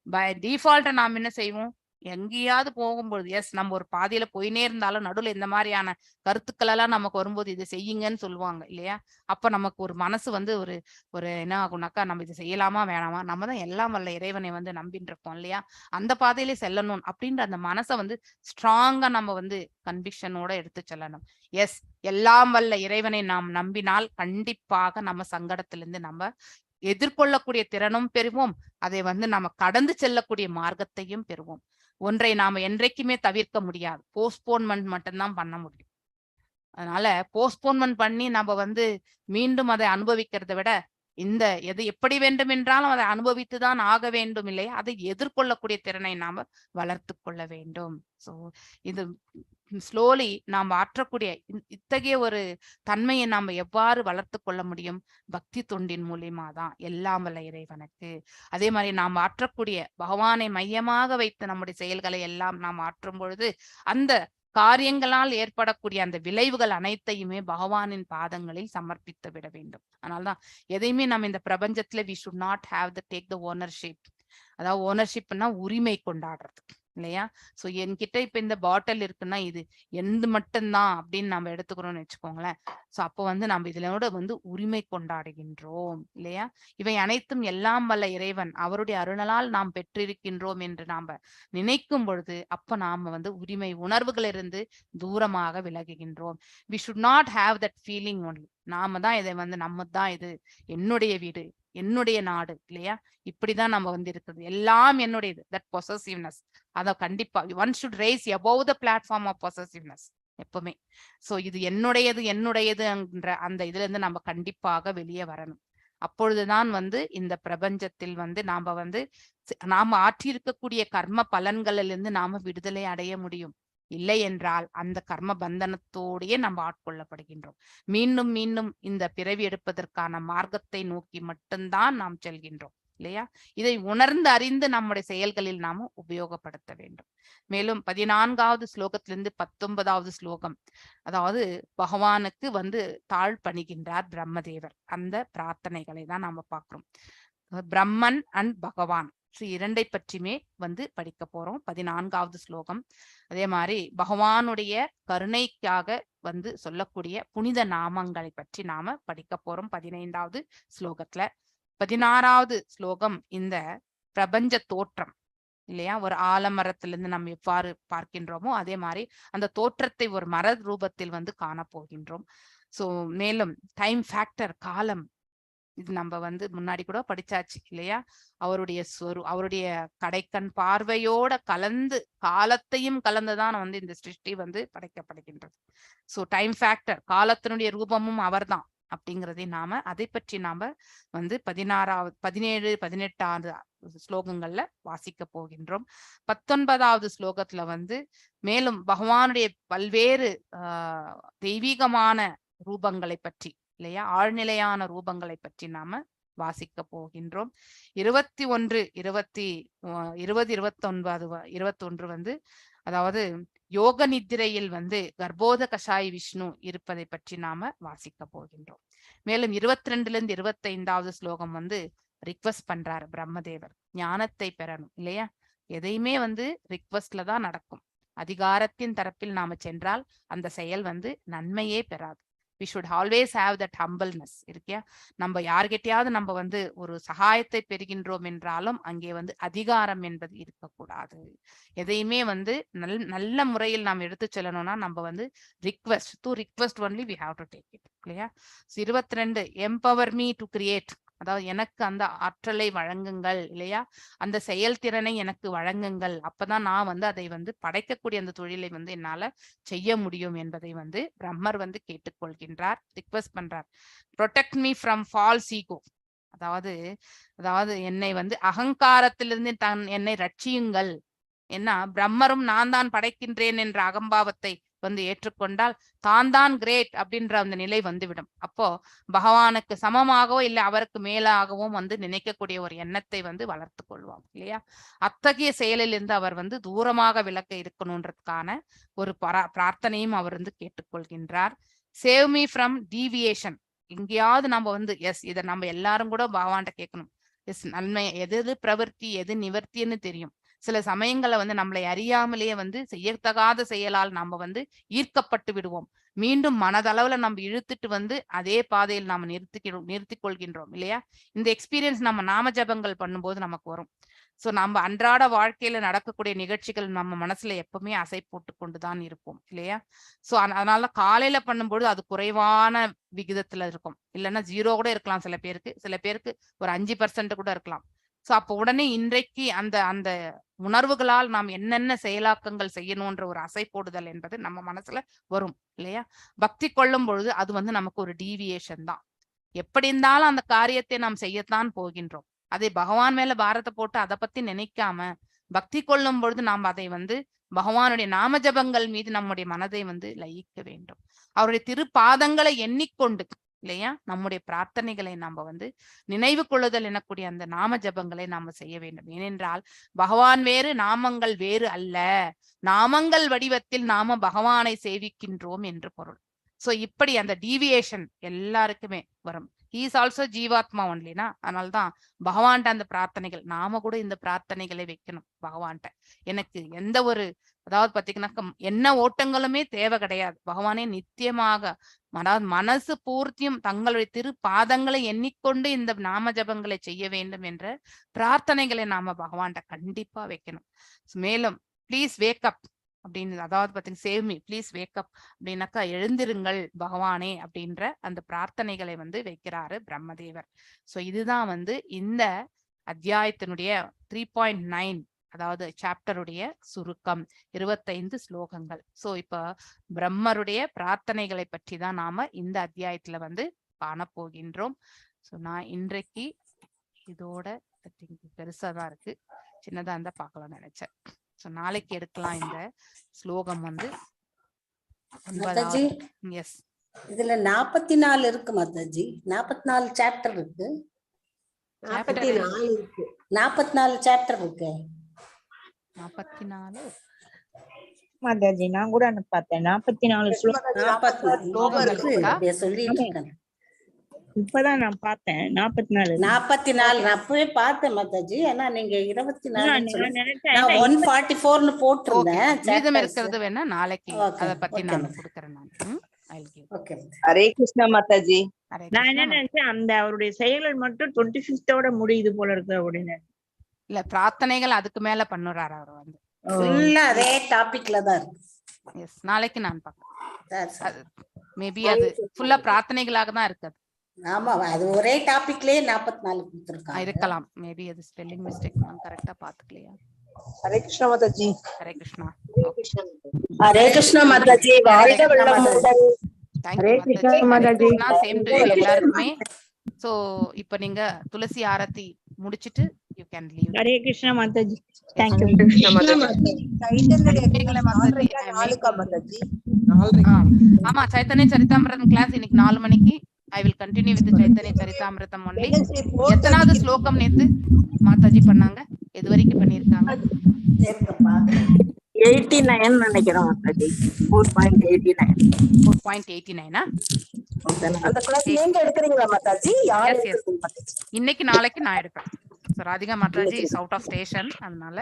பை டிஃபால்ட்டா நாம் என்ன செய்வோம், எங்கேயாவது போகும்போது எஸ் நம்ம ஒரு பாதையில போயினே இருந்தாலும் நடுவுல இந்த மாதிரியான கருத்துக்கள் எல்லாம் நமக்கு வரும்போது இதை செய்யுங்கன்னு சொல்லுவாங்க இல்லையா. அப்ப நமக்கு ஒரு மனசு வந்து ஒரு என்ன ஆகும்னாக்கா, நம்ம இதை செய்யலாமா வேணாமா, நம்ம தான் எல்லாம் வல்ல இறைவனை வந்து நம்பின்னு இருக்கோம் இல்லையா, அந்த பாதையிலே செல்லணும் அப்படின்ற அந்த மனசை வந்து ஸ்ட்ராங்கா நம்ம வந்து கன்விக்ஷனோட எடுத்து செல்லணும். எஸ், எல்லாம் வல்ல இறைவனை நாம் நம்பினால் கண்டிப்பாக நம்ம சங்கடத்திலிருந்து நம்ம எதிர்கொள்ளக்கூடிய திறனும் பெறுவோம், அதை வந்து நம்ம கடந்து செல்லக்கூடிய மார்க்கத்தையும் பெறுவோம். ஒன்றை நாம என்றைக்குமே தவிர்க்க முடியாது, போஸ்ட்போன்மெண்ட் மட்டும்தான் பண்ண முடியும். அதனால போஸ்ட்போன்மெண்ட் பண்ணி நம்ம வந்து மீண்டும் அதை அனுபவிக்கிறத விட இந்த எது எப்படி வேண்டும் என்றாலும் அதை அனுபவித்துதான் ஆக வேண்டும் இல்லையா, அதை எதிர்கொள்ளக்கூடிய திறனை நாம வளர்த்து கொள்ள வேண்டும். சோ இது ஸ்லோலி நாம் ஆற்றக்கூடிய இத்தகைய ஒரு தன்மையை நாம் எவ்வாறு வளர்த்து கொள்ள முடியும்? பக்தி தொண்டின் மூலியமா தான், எல்லாம் வல்ல இறைவனுக்கு. அதே மாதிரி நாம் ஆற்றக்கூடிய பகவானை மையமாக வைத்து நம்முடைய செயல்களை எல்லாம் நாம் ஆற்றும் பொழுது அந்த காரியங்களால் ஏற்படக்கூடிய அந்த விளைவுகள் அனைத்தையுமே பகவானின் பாதங்களில் சமர்ப்பித்து விட வேண்டும். அதனால்தான் எதையுமே நம்ம இந்த பிரபஞ்சத்துல we should not have the take the ownership. அதாவது ஓனர்ஷிப்னா உரிமை கொண்டாடுறது இல்லையா. சோ என்கிட்ட இப்ப இந்த பாட்டில் இருக்குன்னா இது எந்த மட்டும்தான் அப்படின்னு நம்ம எடுத்துக்கிறோம்னு வச்சுக்கோங்களேன். சோ அப்போ வந்து நம்ம இதுலோட வந்து உரிமை கொண்டாடுகின்றோம் இல்லையா. இவை அனைத்தும் எல்லாம் வல்ல இறைவன் அவருடைய அருளால் நாம் பெற்றிருக்கின்றோம் என்று நாம நினைக்கும் பொழுது அப்ப நாம வந்து உரிமை உணர்வுகளிலிருந்து தூரமாக விலகுகின்றோம். we should not have that feeling only. நாம தான் இதை வந்து நம்ம தான் இது என்னுடைய வீடு என்னுடைய நாடு இல்லையா, இப்படிதான் நம்ம வந்து இருக்குது, எல்லாம் என்னுடையது, தட் பொசசிவ்னஸ். அத கண்டிப்பா one should rice above the platform of possessiveness எப்பவுமே. சோ இது என்னுடையதுன்ற அந்த இதுல இருந்து நம்ம கண்டிப்பாக வெளியே வரணும். அப்பொழுதுதான் வந்து இந்த பிரபஞ்சத்தில் வந்து நாம ஆற்றியிருக்கக்கூடிய கர்ம பலன்களிலிருந்து நாம விடுதலை அடைய முடியும். இல்லை என்றால் அந்த கர்ம பந்தனத்தோடையே நம்ம ஆட்கொள்ளப்படுகின்றோம். மீண்டும் மீண்டும் இந்த பிறவி எடுப்பதற்கான மார்க்கத்தை நோக்கி மட்டும்தான் நாம் செல்கின்றோம் இல்லையா. இதை உணர்ந்து அறிந்து நம்முடைய செயல்களில் நாம உபயோகப்படுத்த வேண்டும். மேலும் 14வது ஸ்லோகத்திலிருந்து 19வது ஸ்லோகம், அதாவது பகவானுக்கு வந்து தாழ் பணிகின்றார் பிரம்மதேவர். அந்த பிரார்த்தனைகளை தான் நாம பார்க்கிறோம். பிரம்மன் அண்ட் பகவான் இரண்டை பற்றியுமே வந்து படிக்க போறோம் 14வது ஸ்லோகம். அதே மாதிரி பகவானுடைய கருணைக்காக வந்து சொல்லக்கூடிய புனித நாமங்களை பற்றி நாம படிக்க போறோம் 15வது ஸ்லோகத்துல. 16வது ஸ்லோகம் இந்த பிரபஞ்ச தோற்றம் இல்லையா, ஒரு ஆலமரத்திலிருந்து நம்ம எவ்வாறு பார்க்கின்றோமோ அதே மாதிரி அந்த தோற்றத்தை ஒரு மர ரூபத்தில் வந்து காணப்போகின்றோம். சோ மேலும் டைம் ஃபேக்டர், காலம், இது நம்ம வந்து முன்னாடி கூட படிச்சாச்சு இல்லையா. அவருடைய கடைக்கண் பார்வையோட கலந்து காலத்தையும் கலந்துதான் வந்து இந்த சிருஷ்டி வந்து படைக்கப்படுகின்றது. சோ டைம் ஃபேக்டர், காலத்தினுடைய ரூபமும் அவர்தான் அப்படிங்கிறதை அதை பற்றி நாம வந்து 16, 17, 18 ஸ்லோகங்கள்ல வாசிக்க போகின்றோம். 19வது ஸ்லோகத்துல வந்து மேலும் பகவானுடைய பல்வேறு தெய்வீகமான ரூபங்களை பற்றி இல்லையா, ஆழ்நிலையான ரூபங்களை பற்றி நாம வாசிக்க போகின்றோம். 21, 21 வந்து அதாவது யோக நித்திரையில் வந்து கர்ப்போத கஷாய் விஷ்ணு இருப்பதை பற்றி நாம வாசிக்க போகின்றோம். மேலும் 22லிருந்து 25வது ஸ்லோகம் வந்து ரிக்வெஸ்ட் பண்றாரு பிரம்மதேவர், ஞானத்தை பெறணும் இல்லையா. எதையுமே வந்து ரிக்வெஸ்ட்ல தான் நடக்கும். அதிகாரத்தின் தரப்பில் நாம சென்றால் அந்த செயல் வந்து நன்மையே பெறாது. we should always have that humbleness இருக்கியா. நம்ம யார்கிட்டயாவது நம்ம வந்து ஒரு சகாயத்தை பெறுகின்றோம் என்றாலும் அங்கே வந்து அதிகாரம் என்பது இருக்கக்கூடாது. எதையுமே வந்து நல்ல முறையில் நாம் எடுத்து செல்லணும்னா நம்ம வந்து request only we have to take it இல்லையா. 22 empower me to create, அதாவது எனக்கு அந்த ஆற்றலை வழங்குங்கள் இல்லையா, அந்த செயல்திறனை எனக்கு வழங்குங்கள், அப்பதான் நான் வந்து அதை வந்து படைக்கக்கூடிய அந்த தொழிலை வந்து என்னால செய்ய முடியும் என்பதை வந்து பிரம்மர் வந்து கேட்டுக்கொள்கின்றார், ரிக்வெஸ்ட் பண்றார். Protect me from false ego, அதாவது என்னை வந்து அகங்காரத்திலிருந்து என்னை ரட்சியுங்கள். என்ன, பிரம்மரும் நான் தான் படைக்கின்றேன் என்ற அகம்பாவத்தை வந்து ஏற்றுக்கொண்டால் தான் கிரேட் அப்படின்ற அந்த நிலை வந்துவிடும். அப்போ பகவானுக்கு சமமாகவோ இல்லை அவருக்கு மேலாகவும் வந்து நினைக்கக்கூடிய ஒரு எண்ணத்தை வந்து வளர்த்து கொள்வாங்க இல்லையா. அத்தகைய செயலிலிருந்து அவர் வந்து தூரமாக விலக்க இருக்கணும்ன்றதுக்கான ஒரு பிரார்த்தனையும் அவர் வந்து கேட்டுக்கொள்கின்றார். சேவ் மீ ஃப்ரம் டீவியேஷன், எங்கேயாவது நம்ம வந்து இதை நம்ம எல்லாரும் கூட பகவான்கிட்ட கேட்கணும். நன்மை எது பிரவர்த்தி எது நிவர்த்தின்னு தெரியும். சில சமயங்களை வந்து நம்மளை அறியாமலேயே வந்து செய்யத்தகாத செயலால் நம்ம வந்து ஈர்க்கப்பட்டு விடுவோம். மீண்டும் மனதளவுல நம்ம இழுத்துட்டு வந்து அதே பாதையில் நாம நிறுத்தி கொள்கின்றோம் இல்லையா. இந்த எக்ஸ்பீரியன்ஸ் நம்ம நாம ஜபங்கள் பண்ணும்போது நமக்கு வரும். சோ நம்ம அன்றாட வாழ்க்கையில நடக்கக்கூடிய நிகழ்ச்சிகள் நம்ம மனசுல எப்பவுமே அசை போட்டு கொண்டுதான் இருப்போம் இல்லையா. சோ அதனால காலையில பண்ணும்போது அது குறைவான விகிதத்துல இருக்கும், இல்லைன்னா 0 கூட இருக்கலாம். சில பேருக்கு ஒரு 5% கூட இருக்கலாம். சோ அப்போ உடனே இன்றைக்கு அந்த அந்த உணர்வுகளால் நாம் என்னென்ன செயலாக்கங்கள் செய்யணும்ன்ற ஒரு அசை போடுதல் என்பது நம்ம மனசுல வரும் இல்லையா. பக்தி கொள்ளும் பொழுது அது வந்து நமக்கு ஒரு டீவியேஷன் தான். எப்படி இருந்தாலும் அந்த காரியத்தை நாம் செய்யத்தான் போகின்றோம். அதை பகவான் மேல பாரத்தை போட்டு அதை பத்தி நினைக்காம பக்தி கொள்ளும் பொழுது நாம் அதை வந்து பகவானுடைய நாம ஜபங்கள் மீது நம்முடைய மனதை வந்து லயிக்க வேண்டும். அவருடைய திருப்பாதங்களை எண்ணிக்கொண்டு இல்லையா நம்முடைய பிரார்த்தனைகளை நாம வந்து நினைவு கொள்ளுதல் எனக்கூடிய அந்த நாம ஜபங்களை நாம செய்ய வேண்டும். ஏனென்றால் பகவான் வேறு நாமங்கள் வேறு அல்ல, நாமங்கள் வடிவத்தில் நாம பகவானை சேவிக்கின்றோம் என்று பொருள். சோ இப்படி அந்த டீவியேஷன் எல்லாருக்குமே வரும். He is also ஜீவாத்மா ஒன்லினா, அதனால்தான் பகவான்கிட்ட அந்த பிரார்த்தனைகள் நாம கூட இந்த பிரார்த்தனைகளை வைக்கணும் பகவான்கிட்ட. எனக்கு எந்த ஒரு அதாவது பாத்தீங்கன்னா என்ன ஓட்டங்களுமே தேவை கிடையாது. பகவானே நித்தியமாக மனசு பூர்த்தியும் தங்களுடைய திரு பாதங்களை எண்ணிக்கொண்டு இந்த நாம ஜபங்களை செய்ய வேண்டும் என்ற பிரார்த்தனைகளை நாம பகவான்கிட்ட கண்டிப்பா வைக்கணும். மேலும் ப்ளீஸ் வேக் அப் அப்படின்னு, அதாவது பாத்தீங்கன்னா save me please wake up அப்படின்னாக்கா எழுந்திருங்கள் பகவானே அப்படின்ற அந்த பிரார்த்தனைகளை வந்து வைக்கிறாரு பிரம்மதேவர். சோ இதுதான் வந்து இந்த அத்தியாயத்தினுடைய 3.9 அதாவது சாப்டருடைய சுருக்கம், 25 ஸ்லோகங்கள். சோ இப்ப பிரம்மருடைய பிரார்த்தனைகளை பற்றி தான் நாம இந்த அத்தியாயத்துல வந்து காணப்போகின்றோம். சோ நான் இன்றைக்கு இதோட பெருசாதான் இருக்கு, சின்னதா இருந்தா பார்க்கலாம் நினைச்சேன். சோ நாளைக்கு எடுக்கலாம் இந்த ஸ்லோகம் வந்து 9. எஸ், இதுல 44 இருக்கு மாதாஜி, 44 சாப்டர் இருக்கு. 44 சாப்டர் இருக்கு. 44 மாதாஜி நான் கூட பார்த்தேன். 44 ஸ்லோகங்கள் இருக்கா? சொல்லிட்டு இருக்கேன். இப்பதான் நான் பார்த்தேன் 44. நான் அப்பவே பார்த்தேன் மாதாஜி. ஆனா நீங்க 24 நினைச்சேன் 144னு போட்டிருந்தேன். மீதம் இருக்கிறது வேணா நாளைக்கு அத பத்தி நான் கொடுக்கறேன். நான் ஹரே கிருஷ்ணா மாதாஜி. நான் என்ன நினைச்சேன், அந்த அவருடைய செயல்கள் மட்டும் 25th முடியுது போல இருக்கு அப்படின்னு. இல்ல, பிரார்த்தனைகள் அதுக்கு மேல பண்ணுறாரு அவர் வந்து. ஃபுல்லா அதே டாபிக்ல தான் இருக்கு. எஸ், நாளைக்கு நான் பார்க்கிறேன். மேபி அது ஃபுல்லா பிரார்த்தனைகளாக தான் இருக்கு. ஆமா, அது ஒரே டாபிக்லயே 44 கொடுத்திருக்காங்க. இருக்கலாம், மேபி அது ஸ்பெல்லிங் மிஸ்டேக், நான் கரெக்ட்டா பாத்துக்கலையா. ஹரே கிருஷ்ணா மாதாஜி. ஹரே கிருஷ்ணா. ஹரே கிருஷ்ணா மாதாஜி. வாழ்க வளமுடன். ஹரே கிருஷ்ணா மாதாஜி. சேம் டு எல்லாருக்குமே. சோ இப்போ நீங்க துளசி ஆரத்தி முடிச்சிட்டு you can leave. Hare Krishna Mataji. Thank you. Krishna Mataji. ஆமா, சைத்தன்ய சரிதாமிரதம் கிளாஸ் இன்னைக்கு 4 மணிக்கு. I will continue with the Chaitanya Charitamritham only. எத்தனாவது ஸ்லோகம் நேத்து மாதாஜி பண்ணாங்க? எது வரைக்கும் பண்ணிருக்காங்க? 89 நினைக்கிறேன் மாதாஜி. 4.89. 4.89 அந்த கிளாஸ் நீங்க எடுக்கறீங்களா மாதாஜி? யார் இன்னைக்கு நாளைக்கு நான் எடுப்பேன். So Radhika Mataji is out of station, அதனால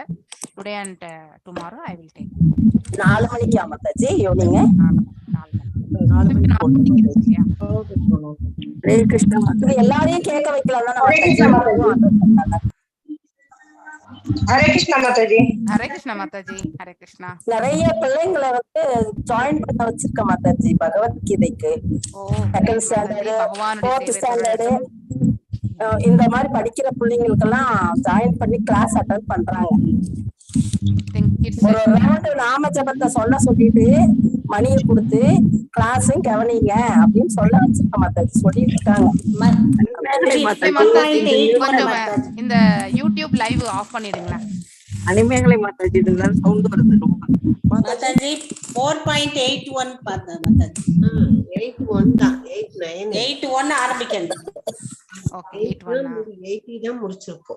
today and tomorrow I will take. 4 மணிக்கு மாதாஜி ஈவினிங். 4 மணிக்கு. ஹரே கிருஷ்ணா. இது எல்லாரையும் கேட்க வைக்கலாம் தானே ஹரே கிருஷ்ணா மாதாஜி. ஹரே கிருஷ்ணா மாதாஜி. ஹரே கிருஷ்ணா மாதாஜி. ஹரே கிருஷ்ணா. நிறைய பிள்ளைங்களை ஜாயின் பண்ண வச்சிருக்க மாதாஜி பகவத்கீதைக்கு. செகண்ட் ஸ்டாண்டர்டு, ஃபோர்த் ஸ்டாண்டர்டு இந்த மாதிரி படிக்கிற பிள்ளைங்களுக்கு எல்லாம் ஜாயின் பண்ணி கிளாஸ் அட்டெண்ட் பண்றாங்க. ஒரு ரவுண்டு நாம ஜபத்தை சொல்ல சொல்லிட்டு மணியை கொடுத்து கிளாஸும் கவனிங்க அப்படின்னு சொல்ல வச்சிருக்க மாதாஜி சொல்லிருக்காங்க. இந்த யூடியூப் லைவ் ஆஃப் பண்ணிடுங்களா? அனிமேகலை மாதாஜி இருந்தாலும் சவுண்ட் வருது ரொம்ப. மாதாஜி 4.81 பார்த்தா மாதாஜி. 81 தான். 89 81 ஆரம்பிக்கணும். ஓகே 81 80 தான் முடிச்சிருக்கோம்.